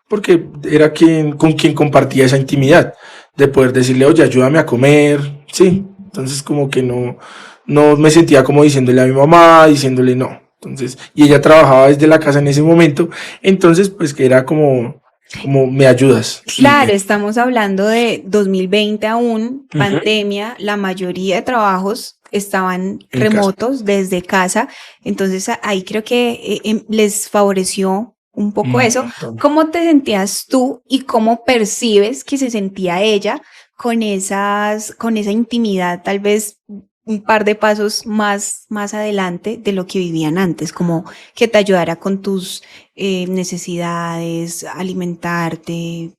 Porque era con quien compartía esa intimidad, de poder decirle, oye, ayúdame a comer, sí. Entonces como que no me sentía como diciéndole a mi mamá, diciéndole no. Entonces, y ella trabajaba desde la casa en ese momento, entonces pues que era como me ayudas.
Claro, estamos hablando de 2020 aún, pandemia, la mayoría de trabajos estaban remotos desde casa, entonces ahí creo que les favoreció un poco eso. ¿Cómo te sentías tú y cómo percibes que se sentía ella con esa intimidad, tal vez un par de pasos más adelante de lo que vivían antes, como que te ayudara con tus necesidades, alimentarte?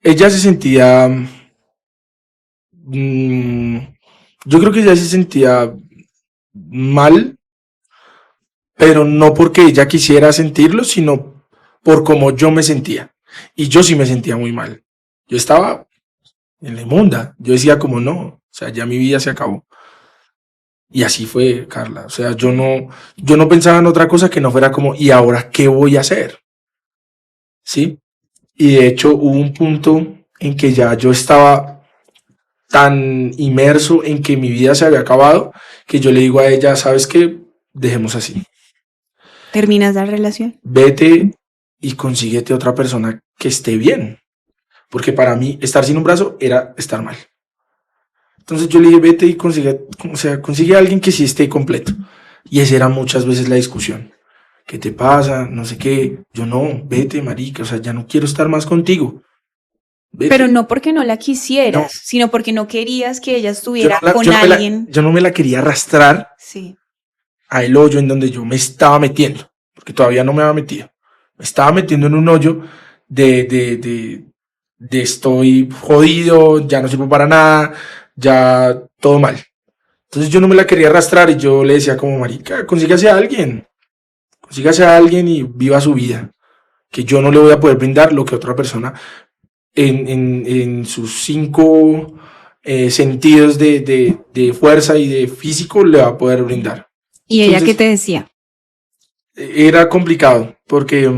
Ella se sentía, yo creo que ella se sentía mal, pero no porque ella quisiera sentirlo, sino por cómo yo me sentía. Y yo sí me sentía muy mal. Yo estaba en la inmunda. Yo decía como no, o sea, ya mi vida se acabó. Y así fue, Carla. O sea, yo no pensaba en otra cosa que no fuera como, ¿y ahora qué voy a hacer? ¿Sí? Y de hecho hubo un punto en que ya yo estaba tan inmerso en que mi vida se había acabado, que yo le digo a ella, ¿sabes qué? Dejemos así.
¿Terminas la relación?
Vete y consíguete otra persona que esté bien. Porque para mí estar sin un brazo era estar mal. Entonces yo le dije, vete y consigue a alguien que sí esté completo. Y esa era muchas veces la discusión. ¿Qué te pasa? No sé qué. Yo no, vete, marica, o sea, ya no quiero estar más contigo. Vete.
Pero no porque no la quisieras, sino porque no querías que ella estuviera con alguien.
Yo no me la quería arrastrar al hoyo en donde yo me estaba metiendo, porque todavía no me había metido. Me estaba metiendo en un hoyo de estoy jodido, ya no sirvo para nada, ya todo mal. Entonces yo no me la quería arrastrar y yo le decía como, marica, consígase a alguien y viva su vida, que yo no le voy a poder brindar lo que otra persona en sus 5 sentidos de fuerza y de físico le va a poder brindar.
¿Y ella qué te decía?
Era complicado porque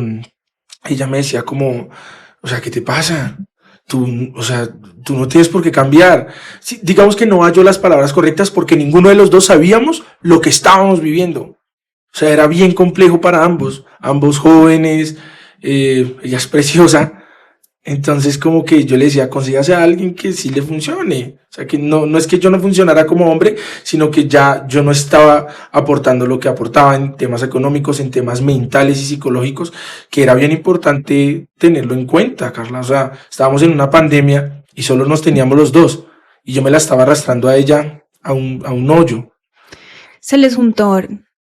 ella me decía como, o sea, ¿qué te pasa? Tú no tienes por qué cambiar. Sí, digamos que no halló las palabras correctas porque ninguno de los dos sabíamos lo que estábamos viviendo. O sea, era bien complejo para ambos jóvenes, ella es preciosa, Entonces como que yo le decía, consígase a alguien que sí le funcione. O sea, que no es que yo no funcionara como hombre, sino que ya yo no estaba aportando lo que aportaba en temas económicos, en temas mentales y psicológicos, que era bien importante tenerlo en cuenta, Carla. O sea, estábamos en una pandemia y solo nos teníamos los dos. Y yo me la estaba arrastrando a ella a un hoyo.
Se les juntó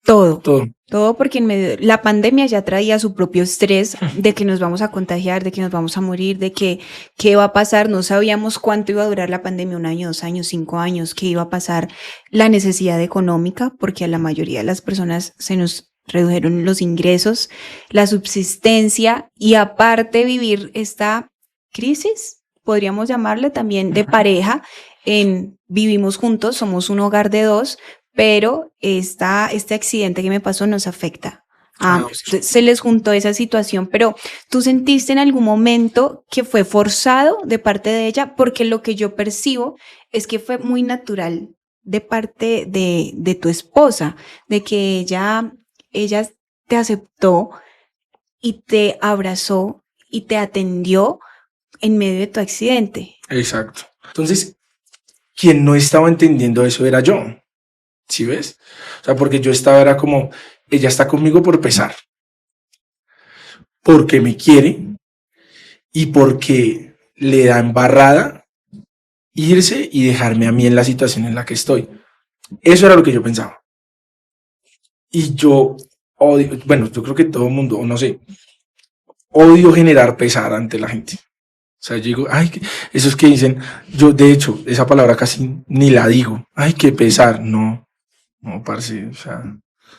todo.
Todo.
Todo porque en medio, la pandemia ya traía su propio estrés de que nos vamos a contagiar, de que nos vamos a morir, de que qué va a pasar. No sabíamos cuánto iba a durar la pandemia, 1 año, 2 años, 5 años, qué iba a pasar, la necesidad económica, porque a la mayoría de las personas se nos redujeron los ingresos, la subsistencia y aparte vivir esta crisis, podríamos llamarle también de pareja, vivimos juntos, somos un hogar de dos, pero este accidente que me pasó nos afecta a ambos. Se les juntó esa situación, pero ¿tú sentiste en algún momento que fue forzado de parte de ella? Porque lo que yo percibo es que fue muy natural de parte de tu esposa, de que ella te aceptó y te abrazó y te atendió en medio de tu accidente.
Exacto. Entonces, quien no estaba entendiendo eso era yo. ¿Sí ves? O sea, porque yo era como, ella está conmigo por pesar, porque me quiere y porque le da embarrada irse y dejarme a mí en la situación en la que estoy. Eso era lo que yo pensaba. Y yo odio, bueno, yo creo que todo el mundo, no sé, odio generar pesar ante la gente. O sea, yo digo, ay, esos que dicen, yo de hecho, esa palabra casi ni la digo, ay, qué pesar, no, parce, o sea.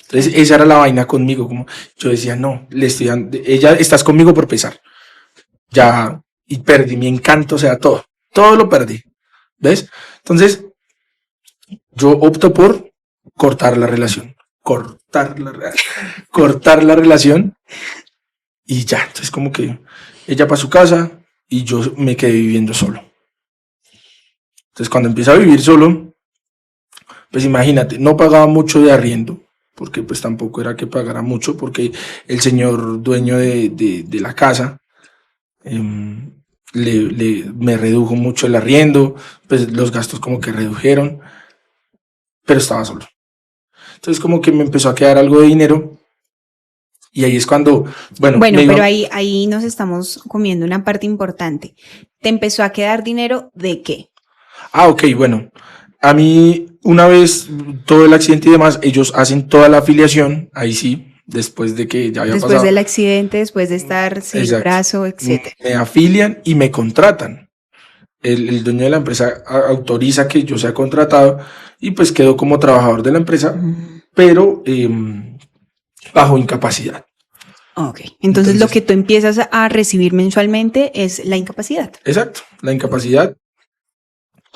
Entonces, esa era la vaina conmigo, como yo decía, no, le estoy dando, ella, estás conmigo por pesar. Ya, y perdí mi encanto, o sea, todo lo perdí. ¿Ves? Entonces, yo opto por cortar la relación. Cortar la relación y ya. Entonces, como que ella para su casa y yo me quedé viviendo solo. Entonces, cuando empecé a vivir solo, pues imagínate, no pagaba mucho de arriendo, porque pues tampoco era que pagara mucho, porque el señor dueño de la casa me redujo mucho el arriendo, pues los gastos como que redujeron, pero estaba solo. Entonces como que me empezó a quedar algo de dinero y ahí es cuando, bueno,
pero ahí nos estamos comiendo una parte importante. ¿Te empezó a quedar dinero de qué?
Ok, bueno, a mí una vez todo el accidente y demás, ellos hacen toda la afiliación, ahí sí, después de que ya había pasado.
Después del accidente, después de estar sin brazo, etc.
Me afilian y me contratan. El dueño de la empresa autoriza que yo sea contratado y pues quedo como trabajador de la empresa, pero bajo incapacidad.
Ok, entonces lo que tú empiezas a recibir mensualmente es la incapacidad.
Exacto, la incapacidad.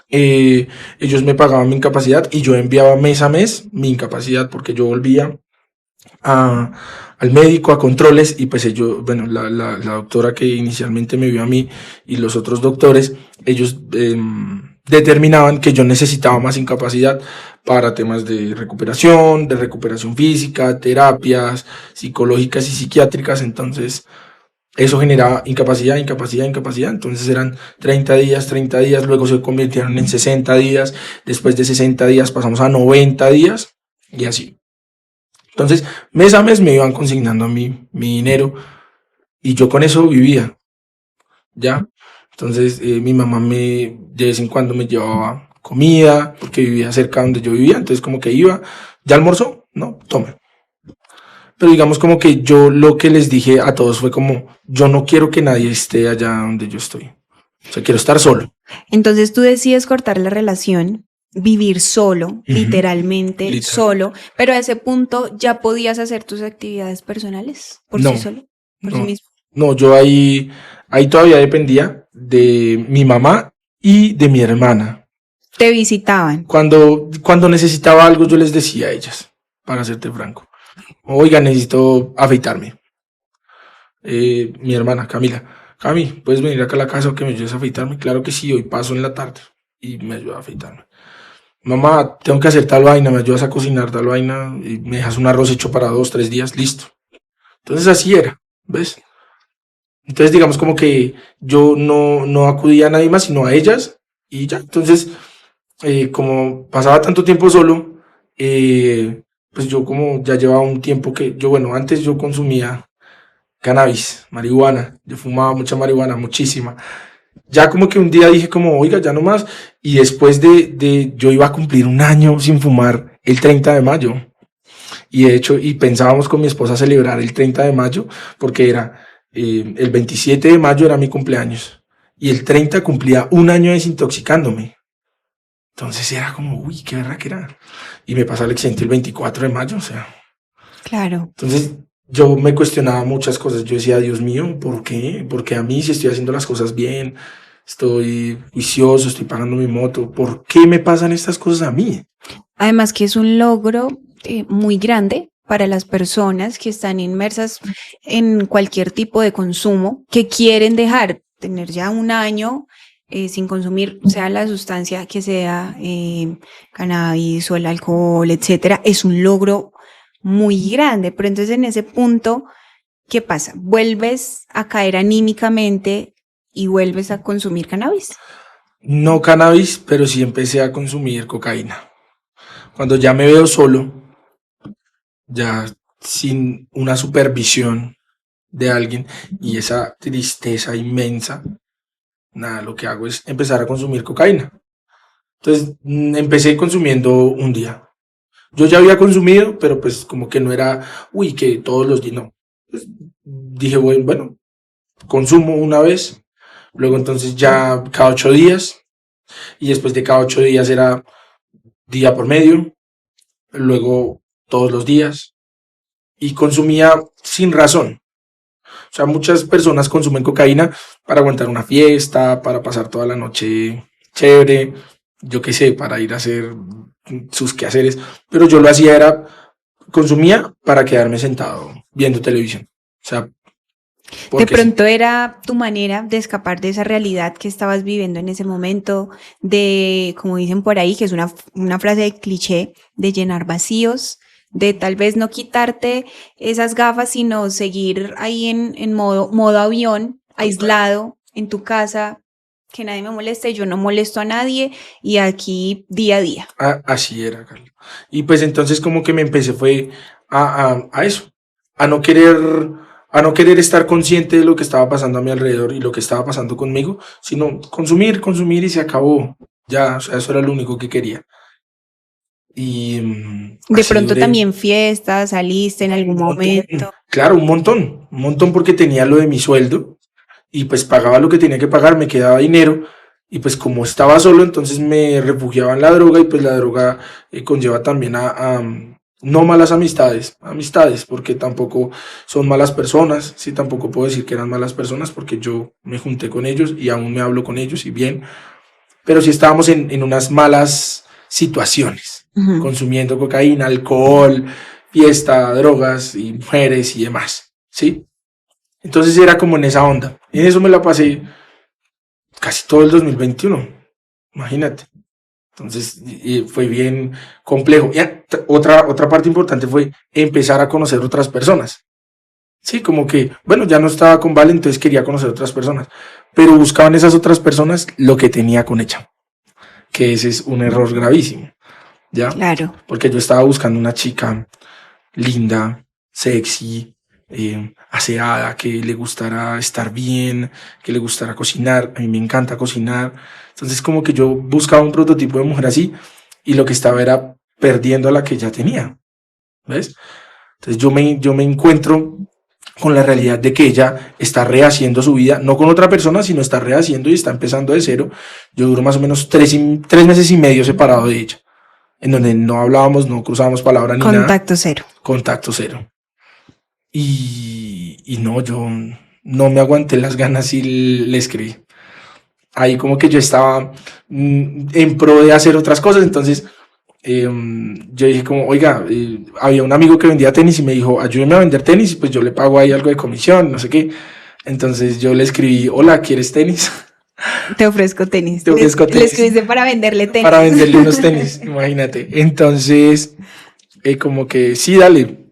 Ellos me pagaban mi incapacidad y yo enviaba mes a mes mi incapacidad porque yo volvía al médico a controles y pues ellos, bueno, la doctora que inicialmente me vio a mí y los otros doctores, ellos determinaban que yo necesitaba más incapacidad para temas de recuperación física, terapias psicológicas y psiquiátricas. Entonces eso generaba incapacidad, entonces eran 30 días, luego se convirtieron en 60 días, después de 60 días pasamos a 90 días y así. Entonces, mes a mes me iban consignando a mí mi dinero y yo con eso vivía, ¿ya? Entonces, mi mamá de vez en cuando me llevaba comida, porque vivía cerca donde yo vivía, entonces como que iba, ¿ya almorzó? No, tome. Pero digamos como que yo lo que les dije a todos fue como, yo no quiero que nadie esté allá donde yo estoy. O sea, quiero estar solo.
Entonces tú decides cortar la relación, vivir solo, literalmente solo, pero a ese punto ya podías hacer tus actividades personales por sí solo, por sí mismo.
No, yo ahí todavía dependía de mi mamá y de mi hermana.
¿Te visitaban?
Cuando necesitaba algo yo les decía a ellas, para serte franco. Oiga, necesito afeitarme. Mi hermana, Cami, ¿puedes venir acá a la casa o que me ayudes a afeitarme? Claro que sí, hoy paso en la tarde y me ayuda a afeitarme. Mamá, tengo que hacer tal vaina, me ayudas a cocinar tal vaina y me dejas un arroz hecho para 2, 3 días, listo. Entonces así era, ¿ves? Entonces, digamos como que yo no acudía a nadie más, sino a ellas y ya. Entonces, como pasaba tanto tiempo solo, pues yo como ya llevaba un tiempo que yo, bueno, antes yo consumía cannabis, marihuana, yo fumaba mucha marihuana, muchísima. Ya como que un día dije como, oiga, ya no más. Y después yo iba a cumplir un año sin fumar el 30 de mayo. Y de hecho, y pensábamos con mi esposa celebrar el 30 de mayo, porque era, el 27 de mayo era mi cumpleaños. Y el 30 cumplía un año desintoxicándome. Entonces era como, uy, qué verdad que era. Y me pasó el accidente el 24 de mayo, o sea.
Claro.
Entonces yo me cuestionaba muchas cosas. Yo decía, Dios mío, ¿por qué? Porque a mí si estoy haciendo las cosas bien, estoy juicioso, estoy pagando mi moto, ¿por qué me pasan estas cosas a mí?
Además que es un logro muy grande para las personas que están inmersas en cualquier tipo de consumo, que quieren dejar, tener ya un año sin consumir, sea la sustancia que sea, cannabis o el alcohol, etcétera, es un logro muy grande. Pero entonces en ese punto, ¿qué pasa? ¿Vuelves a caer anímicamente y vuelves a consumir cannabis?
No cannabis, pero sí empecé a consumir cocaína. Cuando ya me veo solo, ya sin una supervisión de alguien y esa tristeza inmensa, nada, lo que hago es empezar a consumir cocaína. Entonces, empecé consumiendo un día. Yo ya había consumido, pero pues como que no era, uy, que todos los días, no. Pues, dije, bueno, consumo una vez, luego entonces ya cada 8 días, y después de cada 8 días era día por medio, luego todos los días, y consumía sin razón. O sea, muchas personas consumen cocaína para aguantar una fiesta, para pasar toda la noche chévere, yo qué sé, para ir a hacer sus quehaceres, pero yo lo hacía era, consumía para quedarme sentado viendo televisión. O sea,
De
porque sí.
pronto era tu manera de escapar de esa realidad que estabas viviendo en ese momento, de, como dicen por ahí, que es una frase de cliché, de llenar vacíos, de tal vez no quitarte esas gafas, sino seguir ahí en modo avión, aislado, en tu casa, que nadie me moleste, yo no molesto a nadie y aquí día a día.
Así era, Carlos. Y pues entonces como que me empecé fue a eso, a no querer, a no querer estar consciente de lo que estaba pasando a mi alrededor y lo que estaba pasando conmigo, sino consumir, consumir y se acabó. Ya, o sea, eso era lo único que quería. Y
De
así
pronto
duré
también fiestas, saliste en algún
un montón.
momento.
Claro, un montón porque tenía lo de mi sueldo y pues pagaba lo que tenía que pagar, me quedaba dinero y pues como estaba solo, entonces me refugiaba en la droga y pues la droga conlleva también no malas amistades, amistades, porque tampoco son malas personas, sí, tampoco puedo decir que eran malas personas porque yo me junté con ellos y aún me hablo con ellos y bien, pero sí estábamos en unas malas situaciones,
Ujú.
consumiendo cocaína, alcohol, fiesta, drogas y mujeres y demás, ¿sí? Entonces era como en esa onda. En eso me la pasé casi todo el 2021, imagínate. Entonces fue bien complejo. Y otra parte importante fue empezar a conocer otras personas. Sí, como que, bueno, ya no estaba con Vale, entonces quería conocer otras personas. Pero buscaban esas otras personas lo que tenía con ella. Que ese es un error gravísimo, ¿ya?
Claro.
Porque yo estaba buscando una chica linda, sexy, aseada, que le gustara estar bien, que le gustara cocinar. A mí me encanta cocinar. Entonces como que yo buscaba un prototipo de mujer así y lo que estaba era perdiendo a la que ya tenía, ¿ves? Entonces yo me encuentro con la realidad de que ella está rehaciendo su vida, no con otra persona, sino está rehaciendo y está empezando de cero. Yo duro más o menos 3 meses y medio separado de ella, en donde no hablábamos, no cruzábamos palabra ni nada,
Contacto cero.
contacto cero. Y no, yo no me aguanté las ganas y le escribí. Ahí como que yo estaba en pro de hacer otras cosas, entonces yo dije como, oiga, había un amigo que vendía tenis y me dijo, ayúdeme a vender tenis, y pues yo le pago ahí algo de comisión, no sé qué. Entonces yo le escribí, hola, ¿quieres tenis?
Te ofrezco tenis.
Te ofrezco
Le
tenis
escribiste para venderle tenis.
para venderle unos tenis, imagínate. Entonces, como que sí, dale,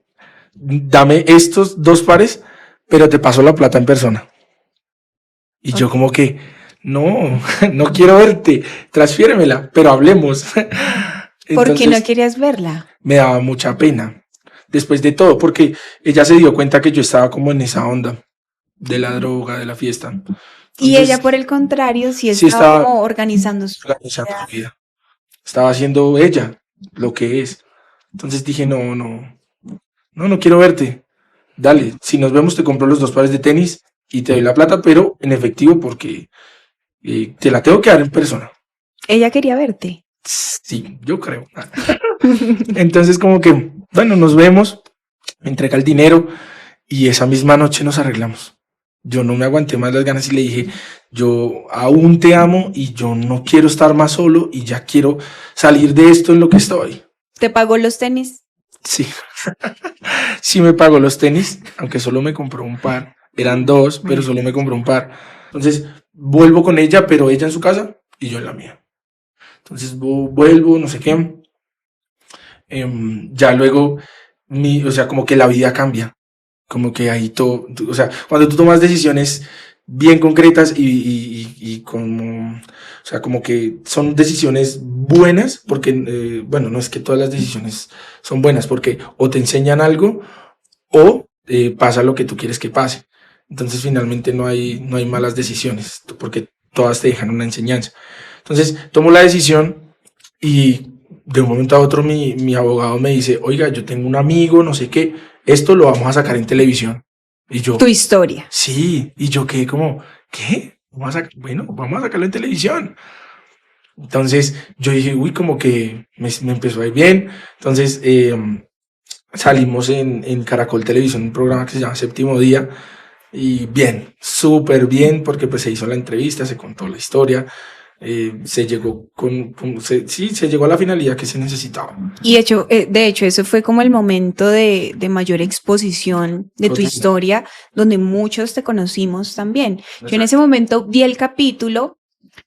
dame estos 2 pares, pero te paso la plata en persona. Y yo como que, no, no quiero verte, transfiéremela, pero hablemos.
¿Por qué no
Entonces
querías verla?
me daba mucha pena, después de todo, porque ella se dio cuenta que yo estaba como en esa onda de la droga, de la fiesta.
Y ella,
Entonces,
por el contrario, sí
sí
estaba
estaba
como organizando su
organizando
vida.
su vida, estaba haciendo ella lo que es. Entonces dije, no, no, no, no quiero verte. Dale, si nos vemos te compro los 2 pares de tenis y te doy la plata, pero en efectivo porque te la tengo que dar en persona.
Ella quería verte.
Sí, yo creo. Entonces como que, bueno, nos vemos, me entrega el dinero y esa misma noche nos arreglamos. Yo no me aguanté más las ganas y le dije, yo aún te amo y yo no quiero estar más solo y ya quiero salir de esto en lo que estoy.
¿Te pagó los tenis?
Sí, sí me pagó los tenis, aunque solo me compró un par. Eran 2, pero solo me compró un par. Entonces vuelvo con ella, pero ella en su casa y yo en la mía. Entonces vuelvo, no sé qué. Ya luego, o sea, como que la vida cambia. Como que ahí todo, o sea, cuando tú tomas decisiones bien concretas y como, o sea, como que son decisiones buenas, porque, bueno, no es que todas las decisiones son buenas, porque o te enseñan algo o pasa lo que tú quieres que pase. Entonces, finalmente no hay malas decisiones, porque todas te dejan una enseñanza. Entonces, tomo la decisión y de un momento a otro mi abogado me dice, oiga, yo tengo un amigo, no sé qué, esto lo vamos a sacar en televisión. Y yo,
Tu historia.
sí, y yo quedé como, ¿qué? Bueno, vamos a sacarlo en televisión. Entonces yo dije, uy, como que me empezó a ir bien. Entonces salimos en Caracol Televisión, un programa que se llama Séptimo Día. Y bien, súper bien, porque pues se hizo la entrevista, se contó la historia, se llegó sí, se llegó a la finalidad que se necesitaba.
Y de hecho, eso fue como el momento de mayor exposición de tu
Total.
historia, donde muchos te conocimos también. Yo en
Exacto.
ese momento vi el capítulo,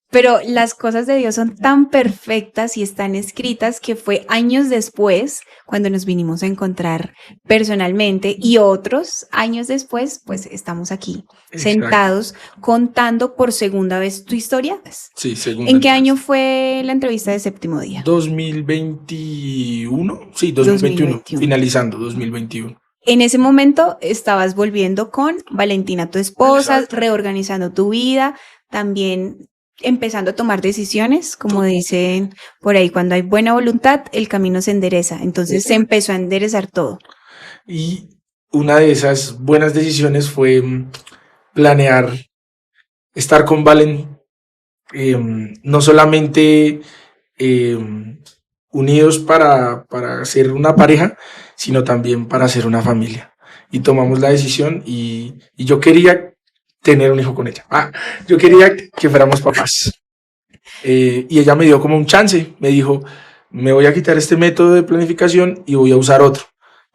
pero las cosas de Dios son tan perfectas y están escritas que fue años después cuando nos vinimos a encontrar personalmente y otros años después, pues estamos aquí
Exacto.
sentados contando por segunda vez tu historia.
Sí, segunda
¿En qué año
entrevista.
fue la entrevista de Séptimo Día?
2021, sí, 2021,
2021.
finalizando 2021.
En ese momento estabas volviendo con Valentina, tu esposa,
Exacto.
reorganizando tu vida, también empezando a tomar decisiones, como dicen por ahí, cuando hay buena voluntad, el camino se endereza. Entonces se empezó a enderezar todo.
Y una de esas buenas decisiones fue planear estar con Valen, no solamente unidos para ser una pareja, sino también para ser una familia. Y tomamos la decisión y yo quería tener un hijo con ella. Yo quería que fuéramos papás. Y ella me dio como un chance, me dijo, me voy a quitar este método de planificación y voy a usar otro.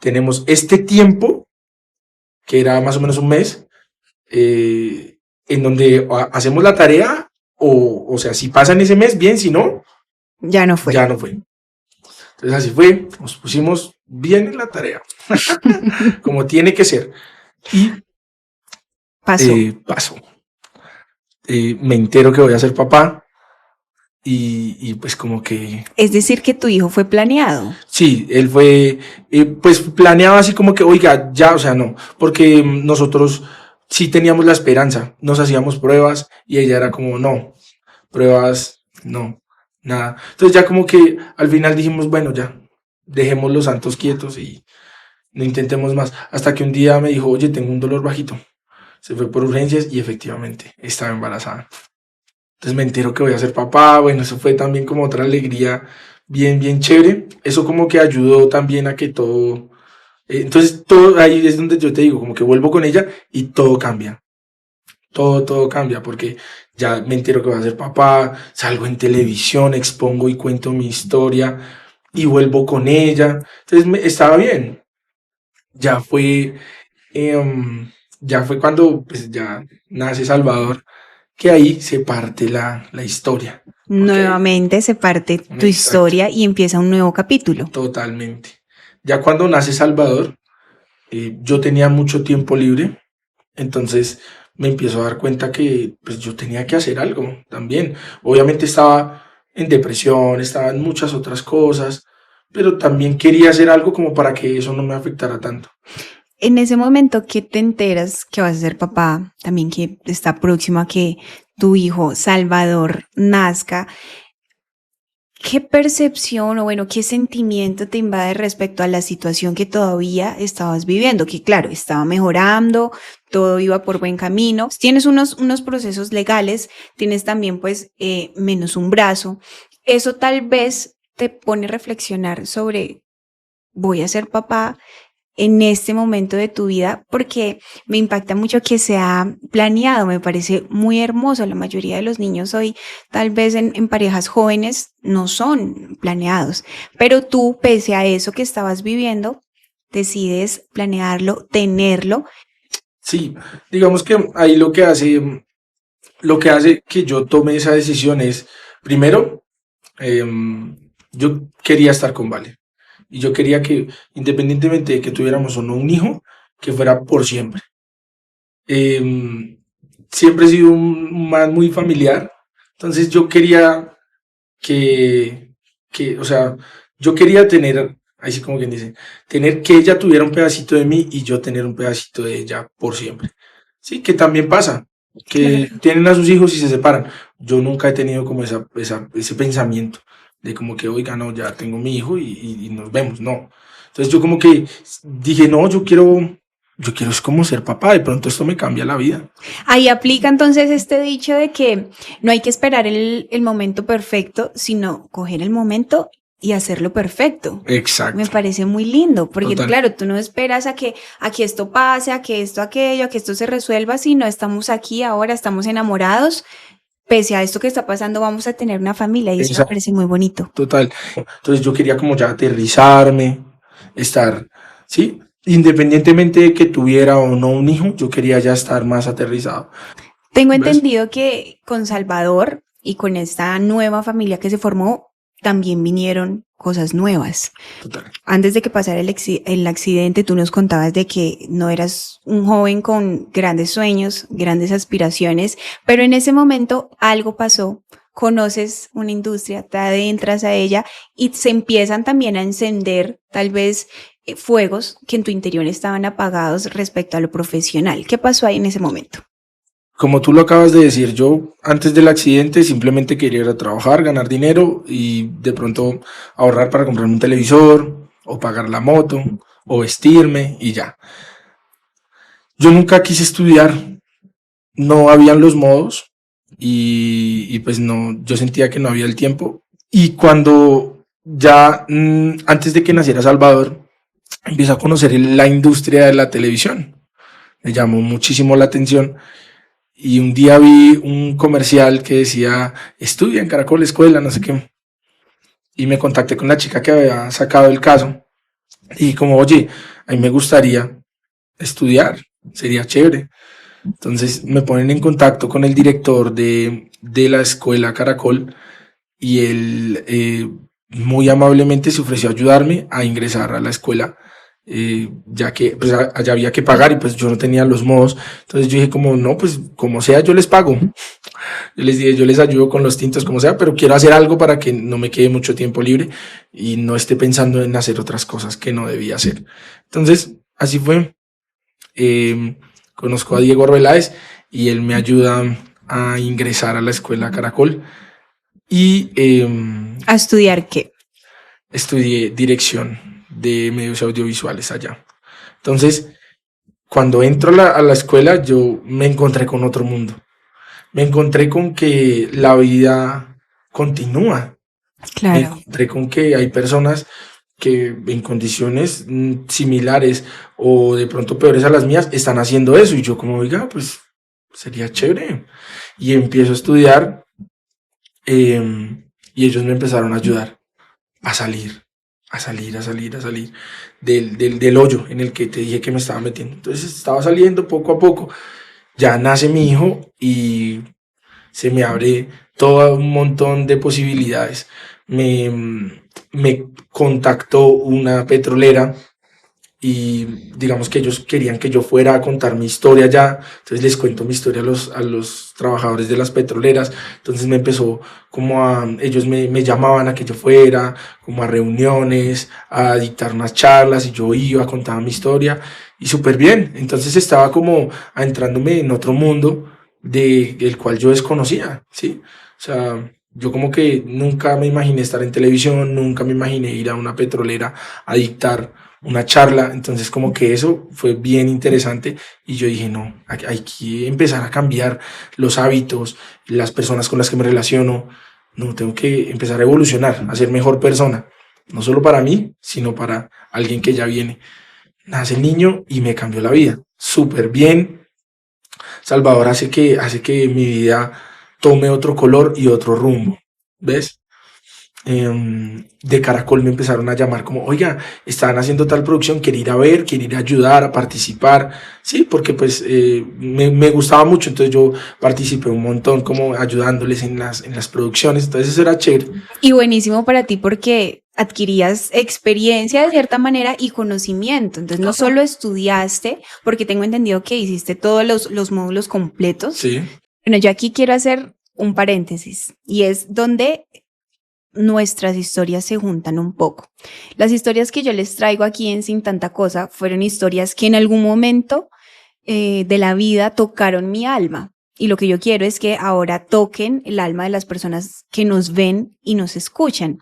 Tenemos este tiempo, que era más o menos un mes, en donde hacemos la tarea, o sea, si pasa en ese mes, bien, si no,
Ya no fue.
ya no fue. Entonces así fue, nos pusimos bien en la tarea, como tiene que ser. Y
Pasó.
pasó. Me entero que voy a ser papá y pues como que
Es decir, que tu hijo fue planeado.
sí, él fue, pues planeaba así como que, oiga, ya, o sea, no, porque nosotros sí teníamos la esperanza, nos hacíamos pruebas y ella era como, no, pruebas, no, nada. Entonces ya como que al final dijimos, bueno, ya, dejemos los santos quietos y no intentemos más. Hasta que un día me dijo, oye, tengo un dolor bajito. Se fue por urgencias y efectivamente estaba embarazada. Entonces me entero que voy a ser papá. Bueno, eso fue también como otra alegría bien, bien chévere. Eso como que ayudó también a que todo... entonces todo ahí es donde yo te digo, como que vuelvo con ella y todo cambia. Todo cambia porque ya me entero que voy a ser papá, salgo en televisión, expongo y cuento mi historia y vuelvo con ella. Entonces estaba bien. Ya fue, ya fue cuando pues, ya nace Salvador, que ahí se parte la historia.
Nuevamente se parte tu
Exacto.
historia y empieza un nuevo capítulo.
Totalmente. Ya cuando nace Salvador, yo tenía mucho tiempo libre, entonces me empiezo a dar cuenta que pues yo tenía que hacer algo también. Obviamente estaba en depresión, estaba en muchas otras cosas, pero también quería hacer algo como para que eso no me afectara tanto.
En ese momento que te enteras que vas a ser papá, también que está próximo a que tu hijo Salvador nazca, ¿qué percepción o bueno, qué sentimiento te invade respecto a la situación que todavía estabas viviendo? Que claro, estaba mejorando, todo iba por buen camino. Tienes unos procesos legales, tienes también pues menos un brazo. Eso tal vez te pone a reflexionar sobre, voy a ser papá en este momento de tu vida, porque me impacta mucho que sea planeado, me parece muy hermoso. La mayoría de los niños hoy, tal vez en parejas jóvenes, no son planeados, pero tú, pese a eso que estabas viviendo, decides planearlo, tenerlo.
Sí, digamos que ahí lo que hace que yo tome esa decisión es, primero, yo quería estar con Vale. Y yo quería que, independientemente de que tuviéramos o no un hijo, que fuera por siempre. Em, Siempre he sido un man muy familiar, entonces yo quería o sea, yo quería tener, así como quien dice, tener que ella tuviera un pedacito de mí y yo tener un pedacito de ella por siempre. Sí, que también pasa, que
Claro.
tienen a sus hijos y se separan. Yo nunca he tenido como ese pensamiento de como que, oiga, no, ya tengo mi hijo y nos vemos, no. Entonces yo como que dije, no, yo quiero es como ser papá, de pronto esto me cambia la vida.
Ahí aplica entonces este dicho de que no hay que esperar el momento perfecto, sino coger el momento y hacerlo perfecto. Me
Exacto,
parece muy lindo, porque
total.
claro, tú no esperas a que esto pase, a que esto, aquello, a que esto se resuelva, sino estamos aquí ahora, estamos enamorados, pese a esto que está pasando, vamos a tener una familia y eso me
Exacto,
parece muy bonito.
total. Entonces yo quería como ya aterrizarme, estar, ¿sí? Independientemente de que tuviera o no un hijo, yo quería ya estar más aterrizado.
Tengo
¿Ves?
entendido que con Salvador y con esta nueva familia que se formó, también vinieron cosas nuevas.
Total.
Antes de que pasara el accidente, tú nos contabas de que no eras un joven con grandes sueños, grandes aspiraciones, pero en ese momento algo pasó, conoces una industria, te adentras a ella y se empiezan también a encender tal vez fuegos que en tu interior estaban apagados respecto a lo profesional. ¿Qué pasó ahí en ese momento?
Como tú lo acabas de decir, yo antes del accidente simplemente quería ir a trabajar, ganar dinero y de pronto ahorrar para comprarme un televisor o pagar la moto o vestirme y ya. Yo nunca quise estudiar, no habían los modos y pues no, yo sentía que no había el tiempo. Y cuando ya antes de que naciera Salvador, empecé a conocer la industria de la televisión. Me llamó muchísimo la atención y un día vi un comercial que decía, estudia en Caracol Escuela, no sé qué. Y me contacté con la chica que había sacado el caso y como, oye, a mí me gustaría estudiar, sería chévere. Entonces me ponen en contacto con el director de la escuela Caracol y él muy amablemente se ofreció a ayudarme a ingresar a la escuela, ya que pues, allá había que pagar y pues yo no tenía los modos. Entonces yo dije como, no, pues como sea yo les pago. Yo les dije, yo les ayudo con los tintos como sea, pero quiero hacer algo para que no me quede mucho tiempo libre y no esté pensando en hacer otras cosas que no debía hacer. Entonces, así fue. Conozco a Diego Arbeláez y él me ayuda a ingresar a la escuela Caracol y
¿A estudiar qué?
estudié dirección de medios audiovisuales allá. Entonces, cuando entro a la escuela, yo me encontré con otro mundo. Me encontré con que la vida continúa. Me
Claro.
encontré con que hay personas que en condiciones similares o de pronto peores a las mías están haciendo eso y yo como, oiga, pues sería chévere. Y empiezo a estudiar y ellos me empezaron a ayudar a salir, a salir del hoyo en el que te dije que me estaba metiendo. Entonces estaba saliendo poco a poco. Ya nace mi hijo y se me abre todo un montón de posibilidades. Me contactó una petrolera y digamos que ellos querían que yo fuera a contar mi historia ya, entonces les cuento mi historia a los trabajadores de las petroleras, entonces me empezó ellos me llamaban a que yo fuera, como a reuniones, a dictar unas charlas y yo iba, contaba mi historia y súper bien, entonces estaba como adentrándome en otro mundo del cual yo desconocía, ¿sí? O sea, yo como que nunca me imaginé estar en televisión, nunca me imaginé ir a una petrolera a dictar una charla, entonces como que eso fue bien interesante y yo dije, no, hay que empezar a cambiar los hábitos, las personas con las que me relaciono, no, tengo que empezar a evolucionar, a ser mejor persona, no solo para mí, sino para alguien que ya viene. Nace el niño y me cambió la vida, súper bien. Salvador hace que mi vida tome otro color y otro rumbo, ¿ves? De Caracol me empezaron a llamar como, oiga, estaban haciendo tal producción, quiere ir a ver, quiere ir a ayudar, a participar, sí, porque pues me gustaba mucho, entonces yo participé un montón como ayudándoles en las producciones, entonces eso era chévere.
Y buenísimo para ti porque adquirías experiencia de cierta manera y conocimiento. Entonces no solo estudiaste, porque tengo entendido que hiciste todos los módulos completos.
Sí.
Bueno, yo aquí quiero hacer un paréntesis y es donde nuestras historias se juntan un poco. Las historias que yo les traigo aquí en Sin Tanta Cosa fueron historias que en algún momento de la vida tocaron mi alma. Y lo que yo quiero es que ahora toquen el alma de las personas que nos ven y nos escuchan.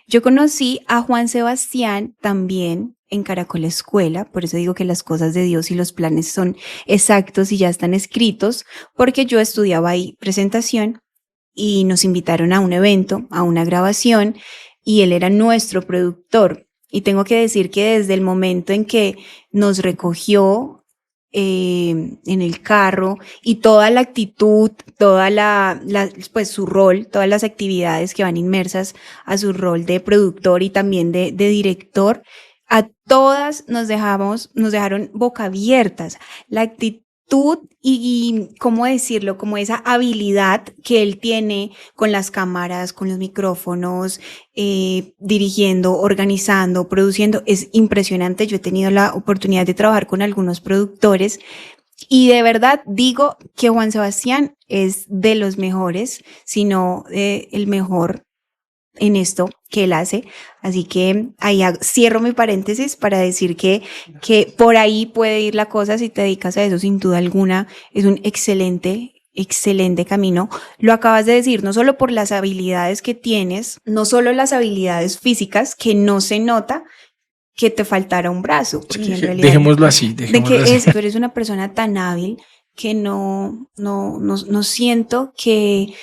Yo conocí a Juan Sebastián también en Caracol Escuela, por eso digo que las cosas de Dios y los planes son exactos y ya están escritos, porque yo estudiaba ahí presentación y nos invitaron a un evento, a una grabación, y él era nuestro productor. Y tengo que decir que desde el momento en que nos recogió en el carro y toda la actitud, toda pues su rol, todas las actividades que van inmersas a su rol de productor y también de director, a todas nos dejaron boca abiertas. La actitud y cómo decirlo, como esa habilidad que él tiene con las cámaras, con los micrófonos, dirigiendo, organizando, produciendo, es impresionante. Yo he tenido la oportunidad de trabajar con algunos productores y de verdad digo que Juan Sebastián es de los mejores, si no el mejor en esto que él hace, así que ahí cierro mi paréntesis para decir que por ahí puede ir la cosa si te dedicas a eso, sin duda alguna, es un excelente camino. Lo acabas de decir, no solo por las habilidades que tienes, no solo las habilidades físicas, que no se nota que te faltara un brazo, porque en realidad,
dejémoslo así.
De que tú eres una persona tan hábil que no siento que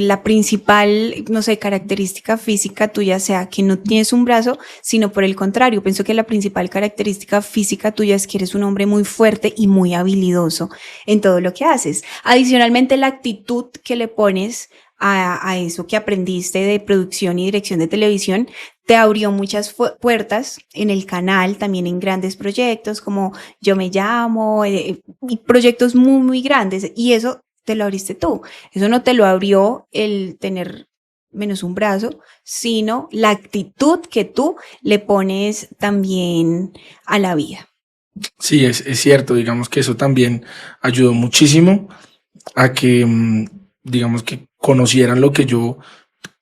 la principal, no sé, característica física tuya sea que no tienes un brazo, sino por el contrario, pienso que la principal característica física tuya es que eres un hombre muy fuerte y muy habilidoso en todo lo que haces. Adicionalmente, la actitud que le pones a eso que aprendiste de producción y dirección de televisión te abrió muchas puertas en el canal, también en grandes proyectos como Yo Me Llamo, y proyectos muy, muy grandes, y eso te lo abriste tú. Eso no te lo abrió el tener menos un brazo, sino la actitud que tú le pones también a la vida.
Sí, es cierto, digamos que eso también ayudó muchísimo a que, digamos que conocieran lo que yo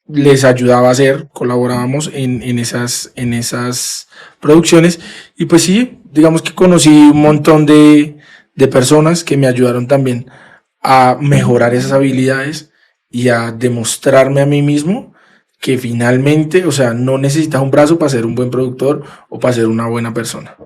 les ayudaba a hacer, colaborábamos en esas producciones y pues sí, digamos que conocí un montón de personas que me ayudaron también a mejorar esas habilidades y a demostrarme a mí mismo que finalmente, o sea, no necesitas un brazo para ser un buen productor o para ser una buena persona.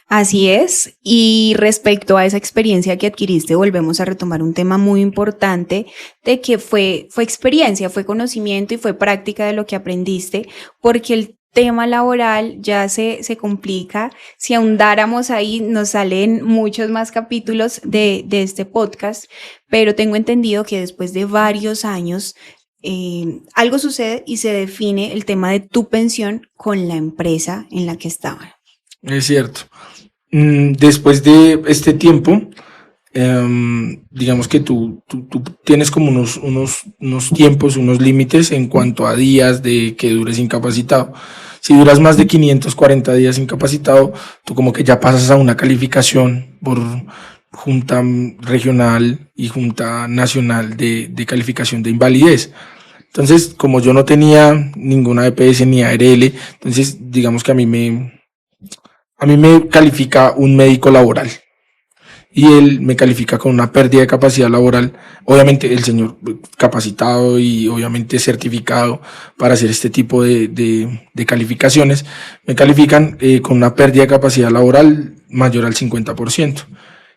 Así es, y respecto a esa experiencia que adquiriste, volvemos a retomar un tema muy importante de que fue experiencia, fue conocimiento y fue práctica de lo que aprendiste, porque el tema laboral ya se complica. Si ahondáramos ahí, nos salen muchos más capítulos de este podcast, pero tengo entendido que después de varios años algo sucede y se define el tema de tu pensión con la empresa en la que estaban.
Es cierto. Después de este tiempo, digamos que tú tienes como unos tiempos, unos límites en cuanto a días de que dures incapacitado. Si duras más de 540 días incapacitado, tú como que ya pasas a una calificación por Junta Regional y Junta Nacional de Calificación de Invalidez. Entonces, como yo no tenía ninguna EPS ni ARL, entonces digamos que a mí me califica un médico laboral y él me califica con una pérdida de capacidad laboral. Obviamente el señor capacitado y obviamente certificado para hacer este tipo de calificaciones, me califican con una pérdida de capacidad laboral mayor al 50%.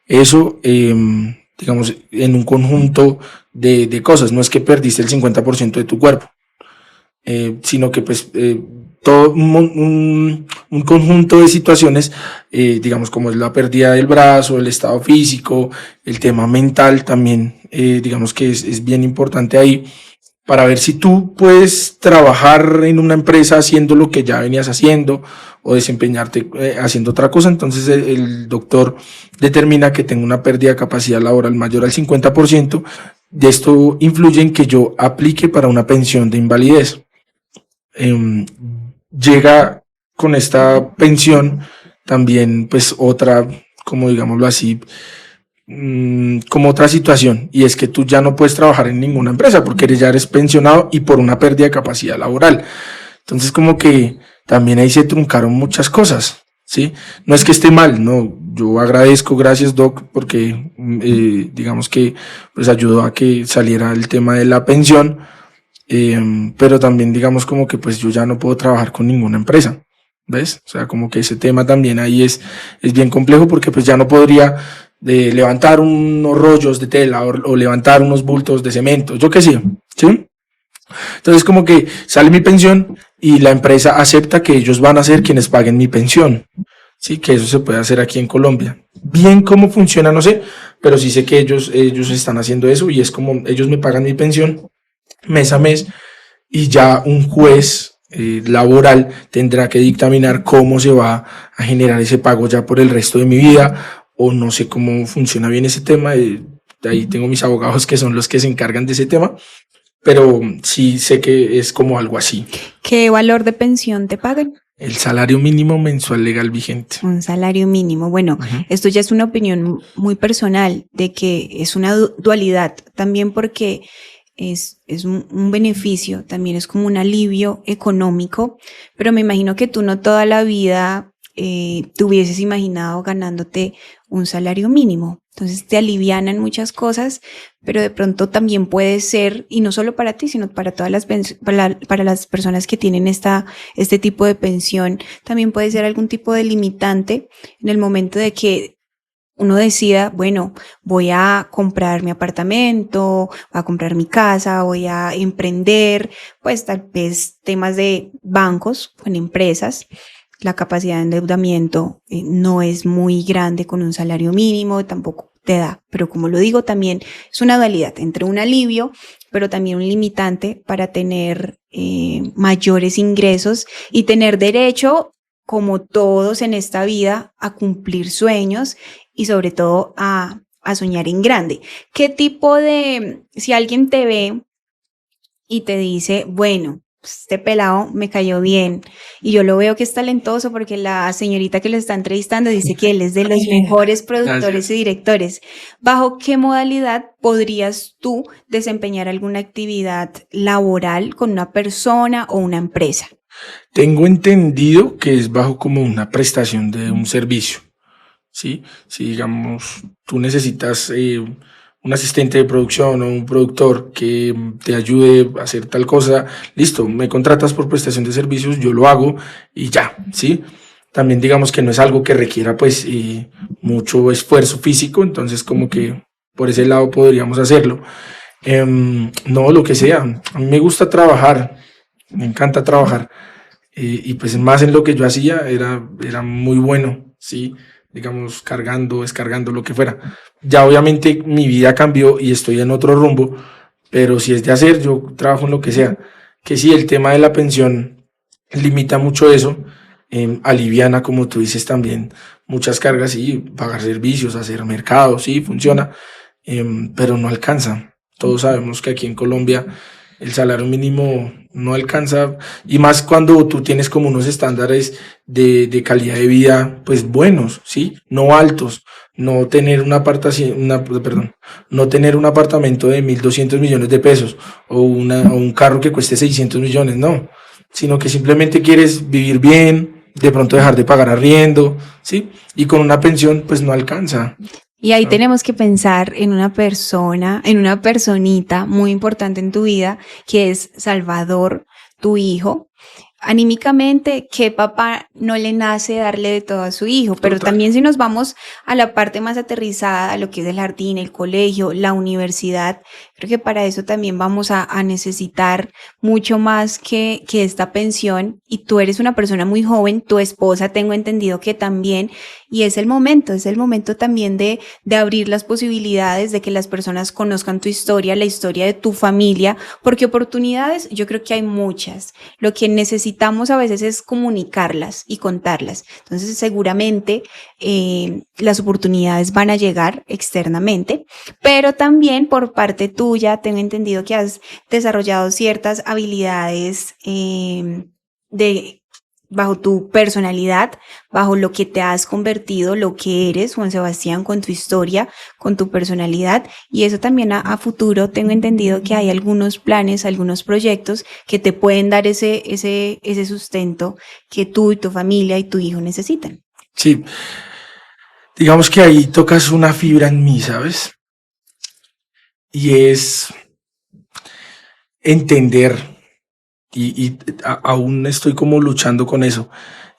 Eso, digamos, en un conjunto de cosas, no es que perdiste el 50% de tu cuerpo, sino que pues todo un conjunto de situaciones, digamos como es la pérdida del brazo, el estado físico, el tema mental también, digamos que es bien importante ahí para ver si tú puedes trabajar en una empresa haciendo lo que ya venías haciendo o desempeñarte haciendo otra cosa. Entonces el doctor determina que tengo una pérdida de capacidad laboral mayor al 50%. De esto influye en que yo aplique para una pensión de invalidez. Llega con esta pensión también pues otra, como digámoslo así, como otra situación, y es que tú ya no puedes trabajar en ninguna empresa porque ya eres pensionado y por una pérdida de capacidad laboral. Entonces como que también ahí se truncaron muchas cosas, ¿sí? No es que esté mal, no, yo agradezco, gracias Doc, porque digamos que pues ayudó a que saliera el tema de la pensión, pero también digamos como que pues yo ya no puedo trabajar con ninguna empresa, ¿ves? O sea, como que ese tema también ahí es bien complejo porque pues ya no podría levantar unos rollos de tela o levantar unos bultos de cemento, yo qué sé, ¿sí? Entonces como que sale mi pensión y la empresa acepta que ellos van a ser quienes paguen mi pensión, sí, que eso se puede hacer aquí en Colombia. Bien cómo funciona, no sé, pero sí sé que ellos están haciendo eso y es como ellos me pagan mi pensión mes a mes y ya un juez laboral tendrá que dictaminar cómo se va a generar ese pago ya por el resto de mi vida, o no sé cómo funciona bien ese tema. Ahí tengo mis abogados que son los que se encargan de ese tema, pero sí sé que es como algo así.
¿Qué valor de pensión te pagan?
El salario mínimo mensual legal vigente.
Un salario mínimo. Bueno, esto ya es una opinión muy personal de que es una dualidad también, porque es un beneficio, también es como un alivio económico, pero me imagino que tú no toda la vida te hubieses imaginado ganándote un salario mínimo. Entonces te alivianan muchas cosas, pero de pronto también puede ser, y no solo para ti, sino para todas para las personas que tienen este tipo de pensión, también puede ser algún tipo de limitante en el momento de que uno decida, bueno, voy a comprar mi apartamento, voy a comprar mi casa, voy a emprender, pues tal vez temas de bancos con empresas. La capacidad de endeudamiento no es muy grande con un salario mínimo, tampoco te da, pero como lo digo, también es una dualidad entre un alivio, pero también un limitante para tener mayores ingresos y tener derecho, como todos en esta vida, a cumplir sueños y sobre todo a soñar en grande. ¿Qué tipo si alguien te ve y te dice, bueno, este pelado me cayó bien y yo lo veo que es talentoso porque la señorita que lo está entrevistando dice que él es de los mejores productores y directores, ¿bajo qué modalidad podrías tú desempeñar alguna actividad laboral con una persona o una empresa?
Tengo entendido que es bajo como una prestación de un servicio, ¿sí? Si digamos tú necesitas un asistente de producción o un productor que te ayude a hacer tal cosa, listo, me contratas por prestación de servicios, yo lo hago y ya, ¿sí? También digamos que no es algo que requiera pues mucho esfuerzo físico, entonces como que por ese lado podríamos hacerlo. No, lo que sea, a mí me gusta trabajar, me encanta trabajar, y pues más en lo que yo hacía era muy bueno, ¿sí? Digamos, cargando, descargando, lo que fuera. Ya obviamente mi vida cambió y estoy en otro rumbo, pero si es de hacer, yo trabajo en lo que sea. Que sí, el tema de la pensión limita mucho eso, aliviana, como tú dices también, muchas cargas, sí, pagar servicios, hacer mercado, sí, funciona, pero no alcanza. Todos sabemos que aquí en Colombia El salario mínimo no alcanza, y más cuando tú tienes como unos estándares de calidad de vida, pues buenos, ¿sí? No altos, no tener no tener un apartamento de 1.200 millones de pesos o un carro que cueste 600 millones, no, sino que simplemente quieres vivir bien, de pronto dejar de pagar arriendo, ¿sí? Y con una pensión, pues no alcanza.
Y ahí tenemos que pensar en una persona, en una personita muy importante en tu vida, que es Salvador, tu hijo. Anímicamente, ¿qué papá no le nace darle de todo a su hijo? Pero
Total.
también si nos vamos a la parte más aterrizada, a lo que es el jardín, el colegio, la universidad, creo que para eso también vamos a necesitar mucho más que esta pensión. Y tú eres una persona muy joven, tu esposa tengo entendido que también, y es el momento también de abrir las posibilidades, de que las personas conozcan tu historia, la historia de tu familia, porque oportunidades yo creo que hay muchas. Lo que necesitamos a veces es comunicarlas y contarlas. Entonces, seguramente las oportunidades van a llegar externamente, pero también por parte tuya, tengo entendido que has desarrollado ciertas habilidades de bajo tu personalidad, bajo lo que te has convertido, lo que eres, Juan Sebastián, con tu historia, con tu personalidad, y eso también a futuro tengo entendido que hay algunos planes, algunos proyectos que te pueden dar ese sustento que tú y tu familia y tu hijo necesitan.
Sí, digamos que ahí tocas una fibra en mí, ¿sabes? Y es entender, aún estoy como luchando con eso,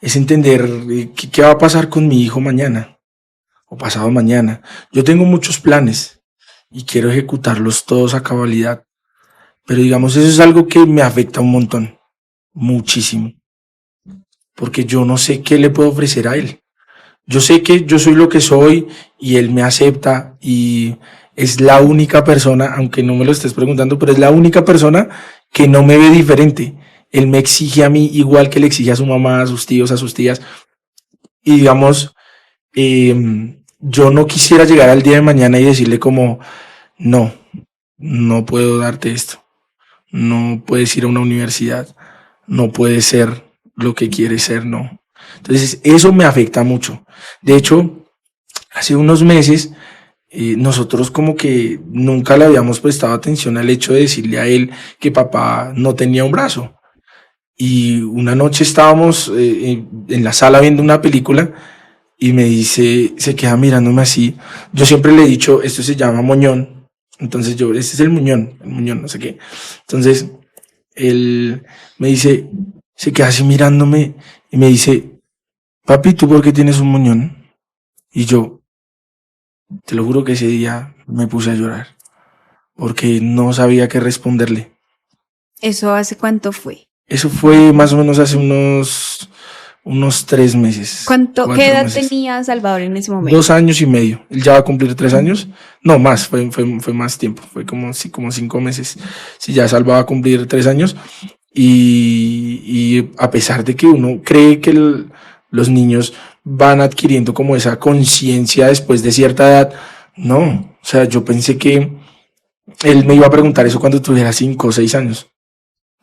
es entender qué va a pasar con mi hijo mañana o pasado mañana. Yo tengo muchos planes y quiero ejecutarlos todos a cabalidad, pero digamos, eso es algo que me afecta un montón, muchísimo, porque yo no sé qué le puedo ofrecer a él. Yo sé que yo soy lo que soy y él me acepta y es la única persona, aunque no me lo estés preguntando, pero es la única persona que no me ve diferente. Él me exige a mí igual que le exige a su mamá, a sus tíos, a sus tías. Y digamos, yo no quisiera llegar al día de mañana y decirle como, no, no puedo darte esto. No puedes ir a una universidad. No puedes ser lo que quieres ser, no. Entonces, eso me afecta mucho. De hecho, hace unos meses, nosotros como que nunca le habíamos prestado atención al hecho de decirle a él que papá no tenía un brazo. Y una noche estábamos en la sala viendo una película y me dice, se queda mirándome así. Yo siempre le he dicho, esto se llama moñón. Entonces yo, este es el muñón, no sé qué. Entonces, él me dice, se queda así mirándome y me dice, papi, ¿tú por qué tienes un moñón? Y yo, te lo juro que ese día me puse a llorar, porque no sabía qué responderle.
¿Eso hace cuánto fue?
Eso fue más o menos hace unos 3 meses,
¿Qué
4
edad
meses.
tenía Salvador en ese momento?
2 años y medio. Él ya va a cumplir 3 años. No, más, fue más tiempo. Fue como 5 meses. Sí, ya Salva va a cumplir 3 años. Y a pesar de que uno cree que los niños van adquiriendo como esa conciencia después de cierta edad, no. O sea, yo pensé que él me iba a preguntar eso cuando tuviera 5 o 6 años,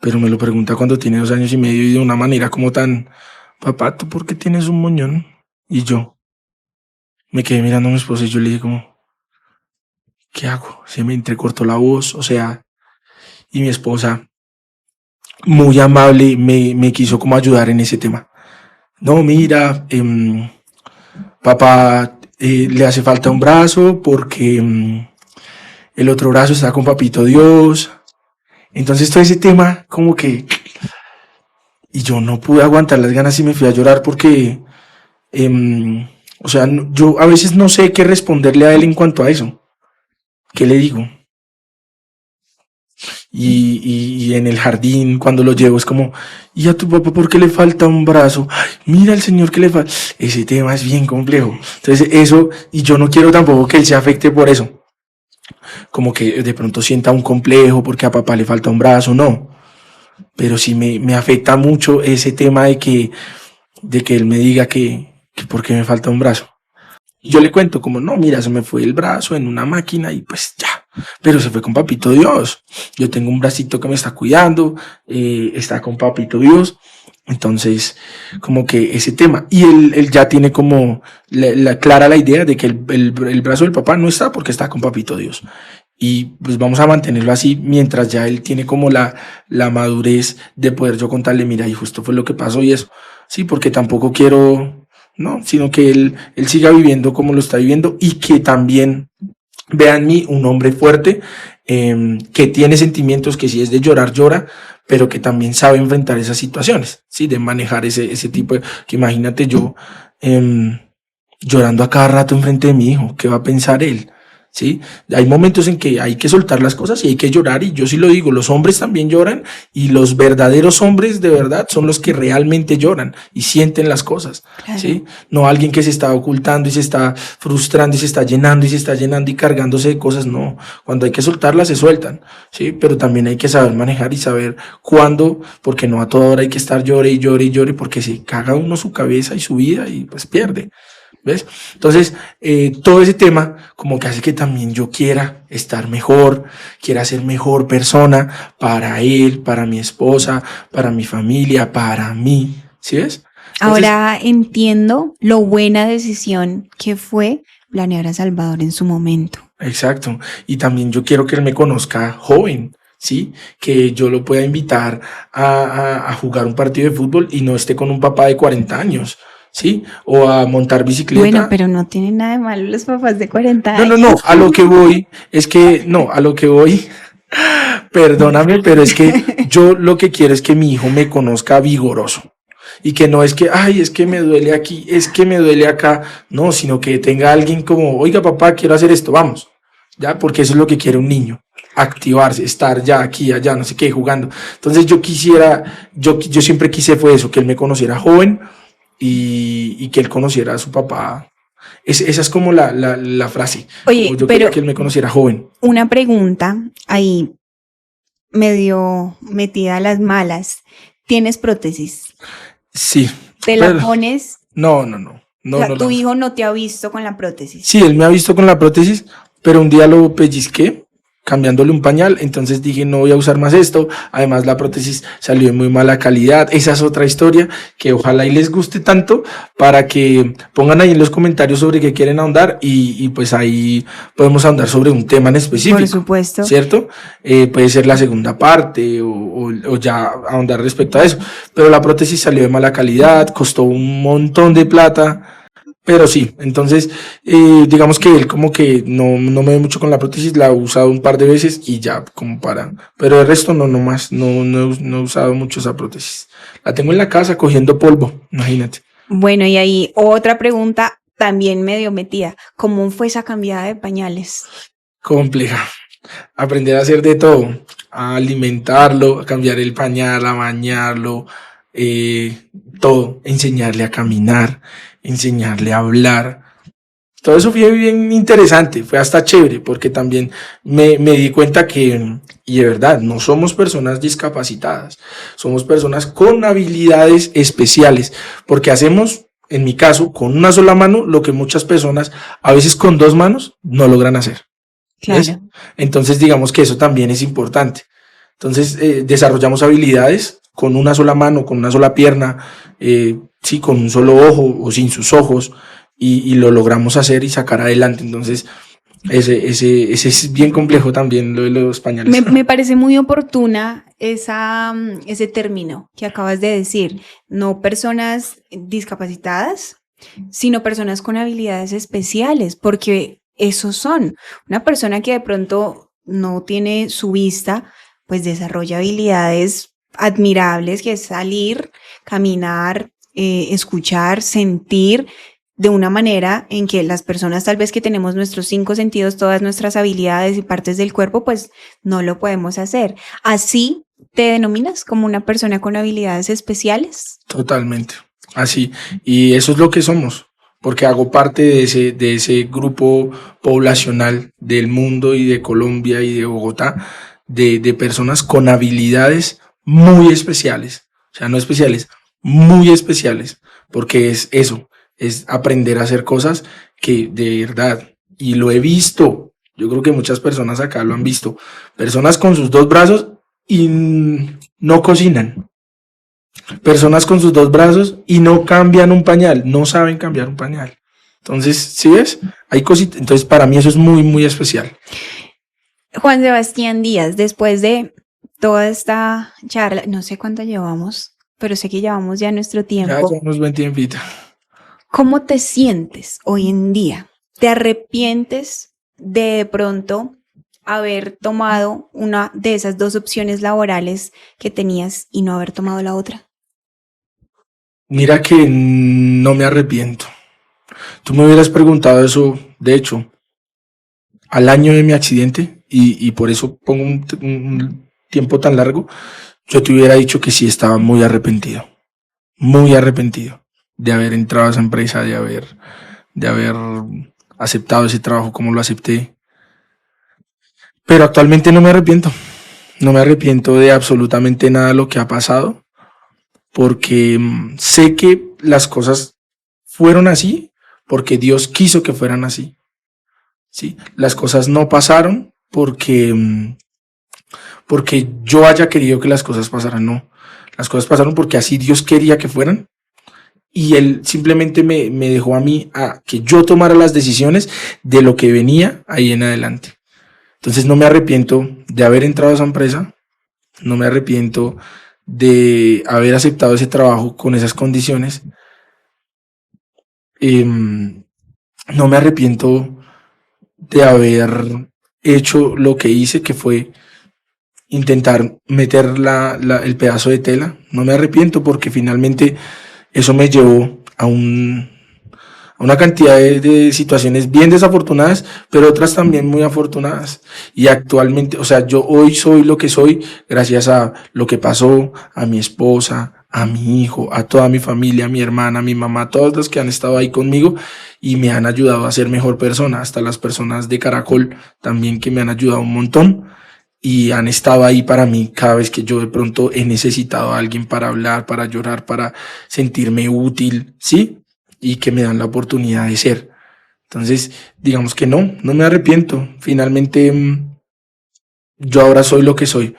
pero me lo pregunta cuando tiene 2 años y medio y de una manera como tan, papá, ¿tú por qué tienes un moñón? Y yo me quedé mirando a mi esposa y yo le dije como, ¿qué hago? Se me entrecortó la voz, o sea, y mi esposa, muy amable, me quiso como ayudar en ese tema. No, mira, papá le hace falta un brazo porque el otro brazo está con papito Dios. Entonces todo ese tema como que... Y yo no pude aguantar las ganas y me fui a llorar porque... o sea, yo a veces no sé qué responderle a él en cuanto a eso. ¿Qué le digo? Y en el jardín, cuando lo llevo, es como, ¿y a tu papá por qué le falta un brazo? Ay, mira el señor que le falta. Ese tema es bien complejo. Entonces, eso, y yo no quiero tampoco que él se afecte por eso. Como que de pronto sienta un complejo porque a papá le falta un brazo, no. Pero sí me afecta mucho ese tema de que él me diga que por qué me falta un brazo. Y yo le cuento como, no, mira, se me fue el brazo en una máquina y pues ya. pero se fue con Papito Dios. Yo tengo un bracito que me está cuidando, está con Papito Dios. Entonces, como que ese tema. Y él ya tiene como clara la idea de que el brazo del papá no está porque está con Papito Dios. Y pues vamos a mantenerlo así mientras ya él tiene como la madurez de poder yo contarle, mira, y justo fue lo que pasó y eso. Sí, porque tampoco quiero, no, sino que él siga viviendo como lo está viviendo y que también vea en mí un hombre fuerte, que tiene sentimientos, que si es de llorar, llora, pero que también sabe enfrentar esas situaciones, ¿sí? De manejar ese tipo de, que imagínate yo llorando a cada rato enfrente de mi hijo, ¿qué va a pensar él? ¿Sí? Hay momentos en que hay que soltar las cosas y hay que llorar, y yo sí lo digo, los hombres también lloran, y los verdaderos hombres de verdad son los que realmente lloran y sienten las cosas,
Claro.
¿sí? No alguien que se está ocultando y se está frustrando y se está llenando y se está llenando y cargándose de cosas, no. Cuando hay que soltarlas se sueltan, ¿sí? Pero también hay que saber manejar y saber cuándo, porque no a toda hora hay que estar llore y llore y llore, porque se caga uno su cabeza y su vida y pues pierde. ¿Ves? Entonces, todo ese tema como que hace que también yo quiera estar mejor, quiera ser mejor persona para él, para mi esposa, para mi familia, para mí. ¿Sí ves? Entonces,
Ahora entiendo lo buena decisión que fue planear a Salvador en su momento.
exacto. Y también yo quiero que él me conozca joven, ¿sí? Que yo lo pueda invitar a jugar un partido de fútbol y no esté con un papá de 40 años. ¿Sí? O a montar bicicleta.
Bueno, pero no tienen nada de malo los papás de 40 años.
No, a lo que voy es que, no, a lo que voy, perdóname, pero es que yo lo que quiero es que mi hijo me conozca vigoroso. Y que no es que, ay, es que me duele aquí, es que me duele acá. No, sino que tenga alguien como, oiga, papá, quiero hacer esto, vamos. Ya, porque eso es lo que quiere un niño. Activarse, estar ya aquí, allá, no sé qué, jugando. Entonces yo quisiera, yo siempre quise fue eso, que él me conociera joven y que él conociera a su papá. Esa es como la frase.
Oye,
Como yo
pero
quería que él me conociera joven.
una pregunta ahí medio metida a las malas. ¿Tienes prótesis?
Sí.
¿Te la
Pero,
pones?
no.
O sea,
No
tu
la-
hijo no te ha visto con la prótesis.
Sí, él me ha visto con la prótesis, pero un día lo pellizqué cambiándole un pañal, entonces dije no voy a usar más esto, además la prótesis salió en muy mala calidad, esa es otra historia que ojalá y les guste tanto para que pongan ahí en los comentarios sobre qué quieren ahondar y pues ahí podemos ahondar sobre un tema en específico.
Por supuesto.
¿Cierto? Puede ser la segunda parte o ya ahondar respecto a eso, pero la prótesis salió de mala calidad, costó un montón de plata. Pero sí, entonces digamos que él como que no me ve mucho con la prótesis, la ha usado un par de veces y ya como para, pero el resto no más, no he usado mucho esa prótesis. La tengo en la casa cogiendo polvo, imagínate.
Bueno, y ahí otra pregunta también medio metida. ¿Cómo fue esa cambiada de pañales?
Compleja. Aprender a hacer de todo, a alimentarlo, a cambiar el pañal, a bañarlo, todo, enseñarle a caminar, enseñarle a hablar. Todo eso fue bien interesante, fue hasta chévere, porque también me di cuenta que, y de verdad, no somos personas discapacitadas, somos personas con habilidades especiales, porque hacemos, en mi caso, con una sola mano, lo que muchas personas, a veces con dos manos, no logran hacer. ¿Ves?
Claro.
Entonces, digamos que eso también es importante. Entonces, desarrollamos habilidades con una sola mano, con una sola pierna, sí, con un solo ojo o sin sus ojos, y lo logramos hacer y sacar adelante. Entonces, ese es bien complejo también, lo de los pañales.
Me parece muy oportuna ese término que acabas de decir. No personas discapacitadas, sino personas con habilidades especiales, porque esos son. Una persona que de pronto no tiene su vista, pues desarrolla habilidades admirables, que es salir, caminar, escuchar, sentir de una manera en que las personas tal vez que tenemos nuestros 5 sentidos, todas nuestras habilidades y partes del cuerpo, pues no lo podemos hacer. Así te denominas como una persona con habilidades especiales.
Totalmente, así. Y eso es lo que somos, porque hago parte de ese grupo poblacional del mundo y de Colombia y de Bogotá, de personas con habilidades muy especiales, o sea, no especiales, muy especiales, porque es eso, es aprender a hacer cosas que de verdad, y lo he visto, Yo creo que muchas personas acá lo han visto. Personas con sus dos brazos y no cocinan. Personas con sus dos brazos y no cambian un pañal, no saben cambiar un pañal. Entonces, ¿sí ves? Hay cositas. Entonces, para mí eso es muy, muy especial.
Juan Sebastián Díaz, después de toda esta charla, no sé cuánto llevamos, pero sé que llevamos ya nuestro
Ya
tiempo.
llevamos buen tiempito.
¿Cómo te sientes hoy en día? ¿Te arrepientes de pronto haber tomado una de esas dos opciones laborales que tenías y no haber tomado la otra?
Mira que no me arrepiento. Tú me hubieras preguntado eso, de hecho, al año de mi accidente, y por eso pongo un tiempo tan largo, yo te hubiera dicho que sí estaba muy arrepentido de haber entrado a esa empresa, de haber aceptado ese trabajo como lo acepté. Pero actualmente no me arrepiento de absolutamente nada de lo que ha pasado, porque sé que las cosas fueron así, porque Dios quiso que fueran así. ¿Sí? Las cosas no pasaron porque yo haya querido que las cosas pasaran, no. Las cosas pasaron porque así Dios quería que fueran y Él simplemente me dejó a mí a que yo tomara las decisiones de lo que venía ahí en adelante. Entonces no me arrepiento de haber entrado a esa empresa, no me arrepiento de haber aceptado ese trabajo con esas condiciones, no me arrepiento de haber hecho lo que hice, que fue intentar meter el pedazo de tela. No me arrepiento porque finalmente eso me llevó a una cantidad de situaciones bien desafortunadas, pero otras también muy afortunadas. Y actualmente, o sea, yo hoy soy lo que soy gracias a lo que pasó, a mi esposa, a mi hijo, a toda mi familia, a mi hermana, a mi mamá, todos los que han estado ahí conmigo y me han ayudado a ser mejor persona, hasta las personas de Caracol también que me han ayudado un montón y han estado ahí para mí cada vez que yo de pronto he necesitado a alguien para hablar, para llorar, para sentirme útil, ¿sí? Y que me dan la oportunidad de ser. Entonces, digamos que no me arrepiento. Finalmente, yo ahora soy lo que soy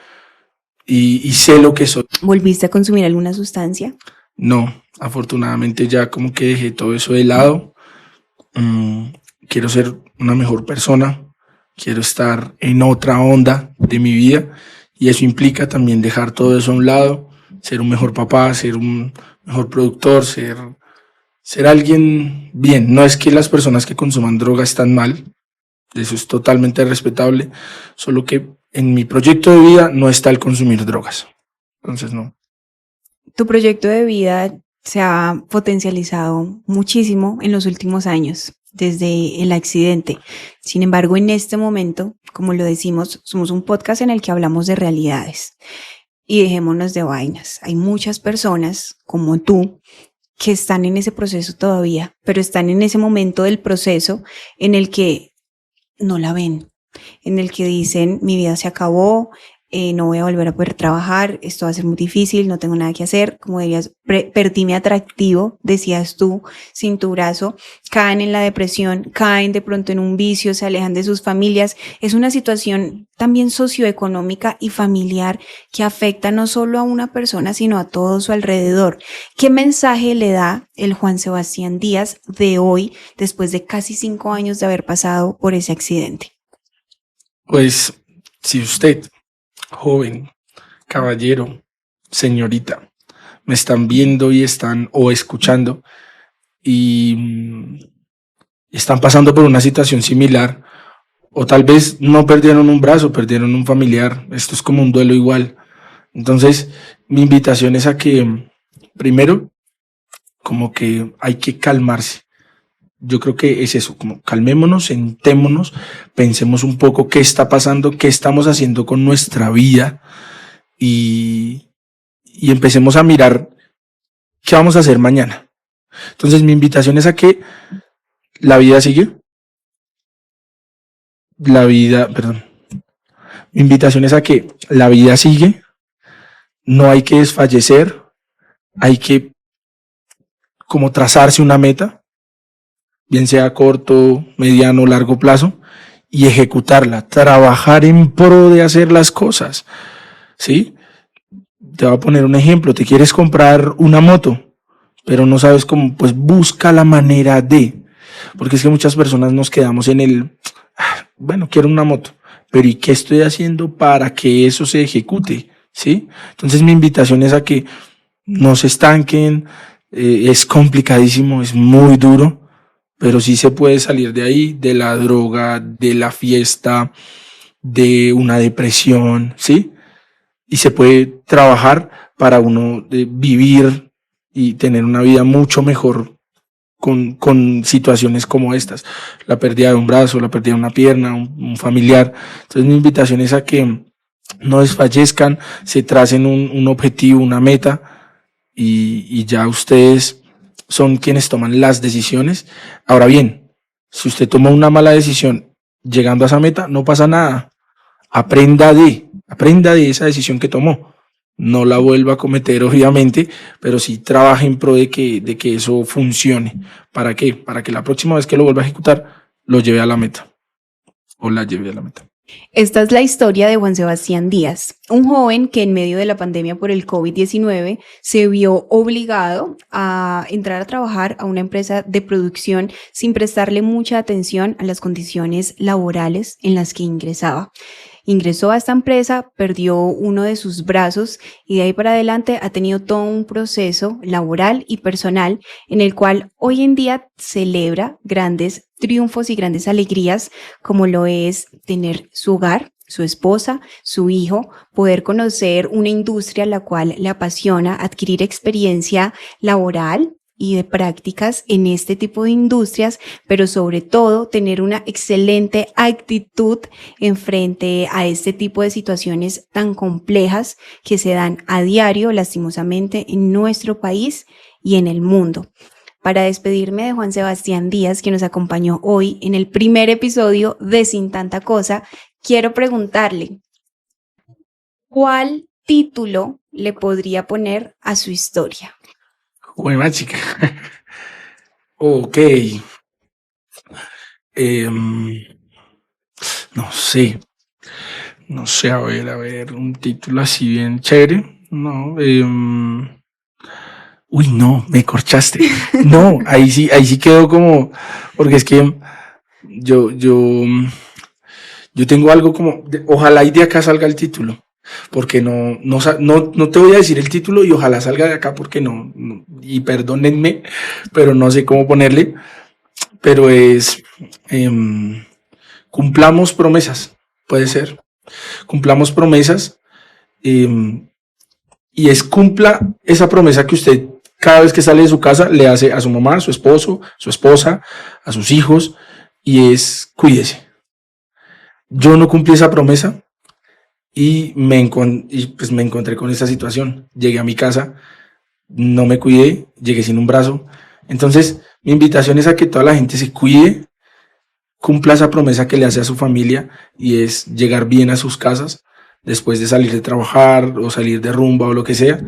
y sé lo que soy.
¿Volviste a consumir alguna sustancia?
No, afortunadamente ya como que dejé todo eso de lado. Quiero ser una mejor persona, quiero estar en otra onda de mi vida y eso implica también dejar todo eso a un lado, ser un mejor papá, ser un mejor productor, ser alguien bien. No es que las personas que consuman droga están mal, eso es totalmente respetable, solo que en mi proyecto de vida no está el consumir drogas. Entonces no.
Tu proyecto de vida se ha potencializado muchísimo en los últimos años, desde el accidente. Sin embargo, en este momento, como lo decimos, somos un podcast en el que hablamos de realidades y dejémonos de vainas. Hay muchas personas como tú que están en ese proceso todavía, pero están en ese momento del proceso en el que no la ven, en el que dicen mi vida se acabó, no voy a volver a poder trabajar, esto va a ser muy difícil, no tengo nada que hacer, como dirías, perdí mi atractivo, decías tú, sin tu brazo, caen en la depresión, caen de pronto en un vicio, se alejan de sus familias. Es una situación también socioeconómica y familiar que afecta no solo a una persona, sino a todo su alrededor. ¿Qué mensaje le da el Juan Sebastián Díaz de hoy, después de casi 5 años de haber pasado por ese accidente?
Pues si usted, joven, caballero, señorita, me están viendo y están o escuchando y están pasando por una situación similar o tal vez no perdieron un brazo, perdieron un familiar, esto es como un duelo igual. Entonces, mi invitación es a que primero como que hay que calmarse. Yo creo que es eso, como calmémonos, sentémonos, pensemos un poco qué está pasando, qué estamos haciendo con nuestra vida y empecemos a mirar qué vamos a hacer mañana. Entonces mi invitación es a que la vida sigue, mi invitación es a que la vida sigue, no hay que desfallecer, hay que como trazarse una meta, bien sea a corto, mediano o largo plazo, y ejecutarla, trabajar en pro de hacer las cosas, ¿sí? Te voy a poner un ejemplo, te quieres comprar una moto, pero no sabes cómo, pues busca la manera de, porque es que muchas personas nos quedamos en el, bueno, quiero una moto, pero ¿y qué estoy haciendo para que eso se ejecute? ¿Sí? Entonces mi invitación es a que no se estanquen, es complicadísimo, es muy duro, pero sí se puede salir de ahí, de la droga, de la fiesta, de una depresión, ¿sí? Y se puede trabajar para uno vivir y tener una vida mucho mejor con situaciones como estas, la pérdida de un brazo, la pérdida de una pierna, un familiar. Entonces mi invitación es a que no desfallezcan, se tracen un objetivo, una meta y ya ustedes son quienes toman las decisiones. Ahora bien, si usted toma una mala decisión llegando a esa meta, no pasa nada. Aprenda de esa decisión que tomó. No la vuelva a cometer, obviamente, pero sí trabaje en pro de que eso funcione. ¿Para qué? Para que la próxima vez que lo vuelva a ejecutar, lo lleve a la meta o la lleve a la meta.
Esta es la historia de Juan Sebastián Díaz, un joven que en medio de la pandemia por el COVID-19 se vio obligado a entrar a trabajar a una empresa de producción sin prestarle mucha atención a las condiciones laborales en las que ingresaba. Ingresó a esta empresa, perdió uno de sus brazos y de ahí para adelante ha tenido todo un proceso laboral y personal en el cual hoy en día celebra grandes triunfos y grandes alegrías, como lo es tener su hogar, su esposa, su hijo, poder conocer una industria a la cual le apasiona, adquirir experiencia laboral y de prácticas en este tipo de industrias, pero sobre todo tener una excelente actitud en frente a este tipo de situaciones tan complejas que se dan a diario, lastimosamente, en nuestro país y en el mundo. Para despedirme de Juan Sebastián Díaz, que nos acompañó hoy en el primer episodio de Sin Tanta Cosa, quiero preguntarle, ¿cuál título le podría poner a su historia?
Buena chica. Ok. No sé. No sé, a ver, un título así bien chévere. No, uy, no, me corchaste. No, ahí sí quedó como, porque es que yo tengo algo como, ojalá y de acá salga el título, porque no te voy a decir el título y ojalá salga de acá porque no, y perdónenme, pero no sé cómo ponerle, pero es, cumplamos promesas, puede ser, cumplamos promesas, y es cumpla esa promesa que usted cada vez que sale de su casa le hace a su mamá, a su esposo, su esposa, a sus hijos, y es cuídese. Yo no cumplí esa promesa y pues me encontré con esta situación. Llegué a mi casa, no me cuidé, llegué sin un brazo. Entonces, mi invitación es a que toda la gente se cuide, cumpla esa promesa que le hace a su familia y es llegar bien a sus casas después de salir de trabajar o salir de rumba o lo que sea.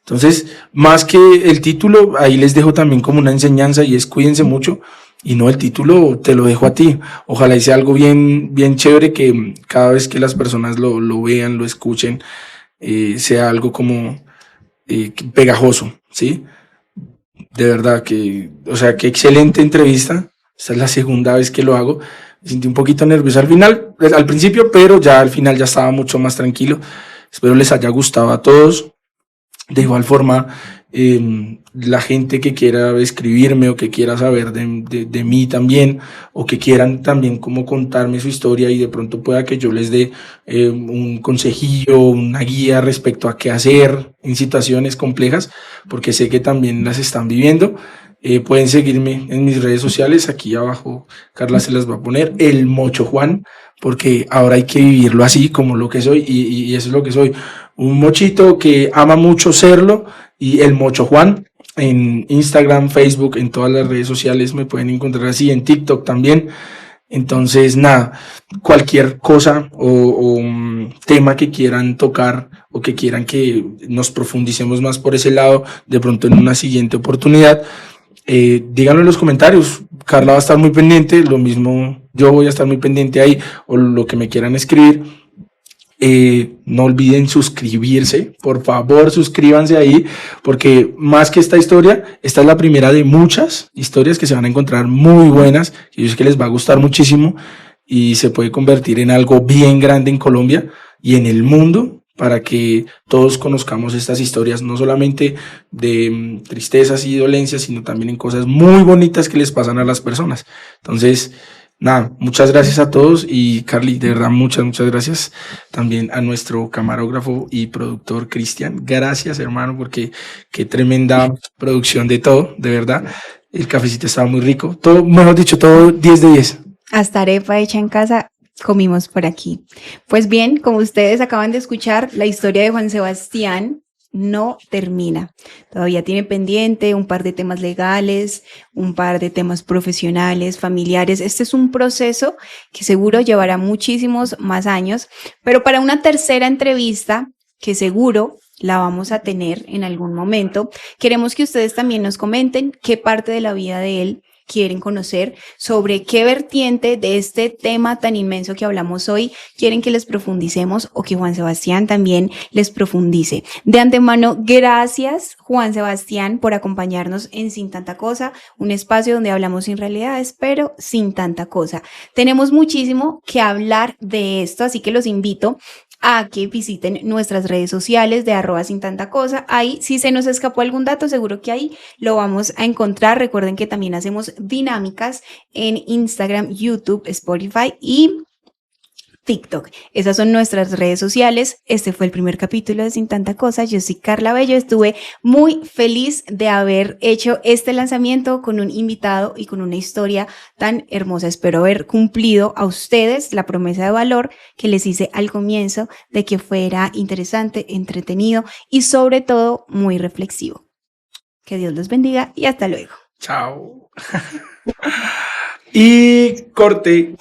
Entonces, más que el título, ahí les dejo también como una enseñanza y es cuídense mucho. Y no, el título te lo dejo a ti. Ojalá sea algo bien, bien chévere que cada vez que las personas lo vean, lo escuchen, sea algo como pegajoso, ¿sí? De verdad que, o sea, qué excelente entrevista. Esta es la segunda vez que lo hago. Me sentí un poquito nervioso al principio, pero ya al final ya estaba mucho más tranquilo. Espero les haya gustado a todos. De igual forma, la gente que quiera escribirme o que quiera saber de mí también, o que quieran también como contarme su historia y de pronto pueda que yo les dé un consejillo, una guía respecto a qué hacer en situaciones complejas, porque sé que también las están viviendo. Pueden seguirme en mis redes sociales, aquí abajo Carla se las va a poner, el Mocho Juan, porque ahora hay que vivirlo así como lo que soy y eso es lo que soy, un mochito que ama mucho serlo y el Mocho Juan en Instagram, Facebook, en todas las redes sociales me pueden encontrar así, en TikTok también. Entonces, nada, cualquier cosa o tema que quieran tocar o que quieran que nos profundicemos más por ese lado, de pronto en una siguiente oportunidad, díganlo en los comentarios. Carla va a estar muy pendiente, lo mismo yo voy a estar muy pendiente ahí, o lo que me quieran escribir. No olviden suscribirse, por favor suscríbanse ahí, porque más que esta historia, esta es la primera de muchas historias que se van a encontrar muy buenas, y yo sé que les va a gustar muchísimo, y se puede convertir en algo bien grande en Colombia y en el mundo, para que todos conozcamos estas historias, no solamente de tristezas y dolencias, sino también en cosas muy bonitas que les pasan a las personas. Entonces, nada, muchas gracias a todos, y Carly, de verdad, muchas gracias también a nuestro camarógrafo y productor Cristian. Gracias, hermano, porque qué tremenda producción de todo, de verdad. El cafecito estaba muy rico, todo, mejor dicho, todo 10 de 10.
Hasta arepa hecha en casa comimos por aquí. Pues bien, como ustedes acaban de escuchar, la historia de Juan Sebastián no termina. Todavía tiene pendiente un par de temas legales, un par de temas profesionales, familiares. Este es un proceso que seguro llevará muchísimos más años, pero para una tercera entrevista, que seguro la vamos a tener en algún momento, queremos que ustedes también nos comenten qué parte de la vida de él quieren conocer, sobre qué vertiente de este tema tan inmenso que hablamos hoy quieren que les profundicemos, o que Juan Sebastián también les profundice. De antemano, gracias Juan Sebastián por acompañarnos en Sin Tanta Cosa, un espacio donde hablamos sin realidades, pero sin tanta cosa. Tenemos muchísimo que hablar de esto, así que los invito a que visiten nuestras redes sociales de @sintanta_cosa. Ahí, si se nos escapó algún dato, seguro que ahí lo vamos a encontrar. Recuerden que también hacemos dinámicas en Instagram, YouTube, Spotify y TikTok. Esas son nuestras redes sociales. Este fue el primer capítulo de Sin Tanta Cosa. Yo soy Carla Bello. Estuve muy feliz de haber hecho este lanzamiento con un invitado y con una historia tan hermosa. Espero haber cumplido a ustedes la promesa de valor que les hice al comienzo, de que fuera interesante, entretenido y sobre todo muy reflexivo. Que Dios los bendiga y hasta luego.
Chao. Y corte.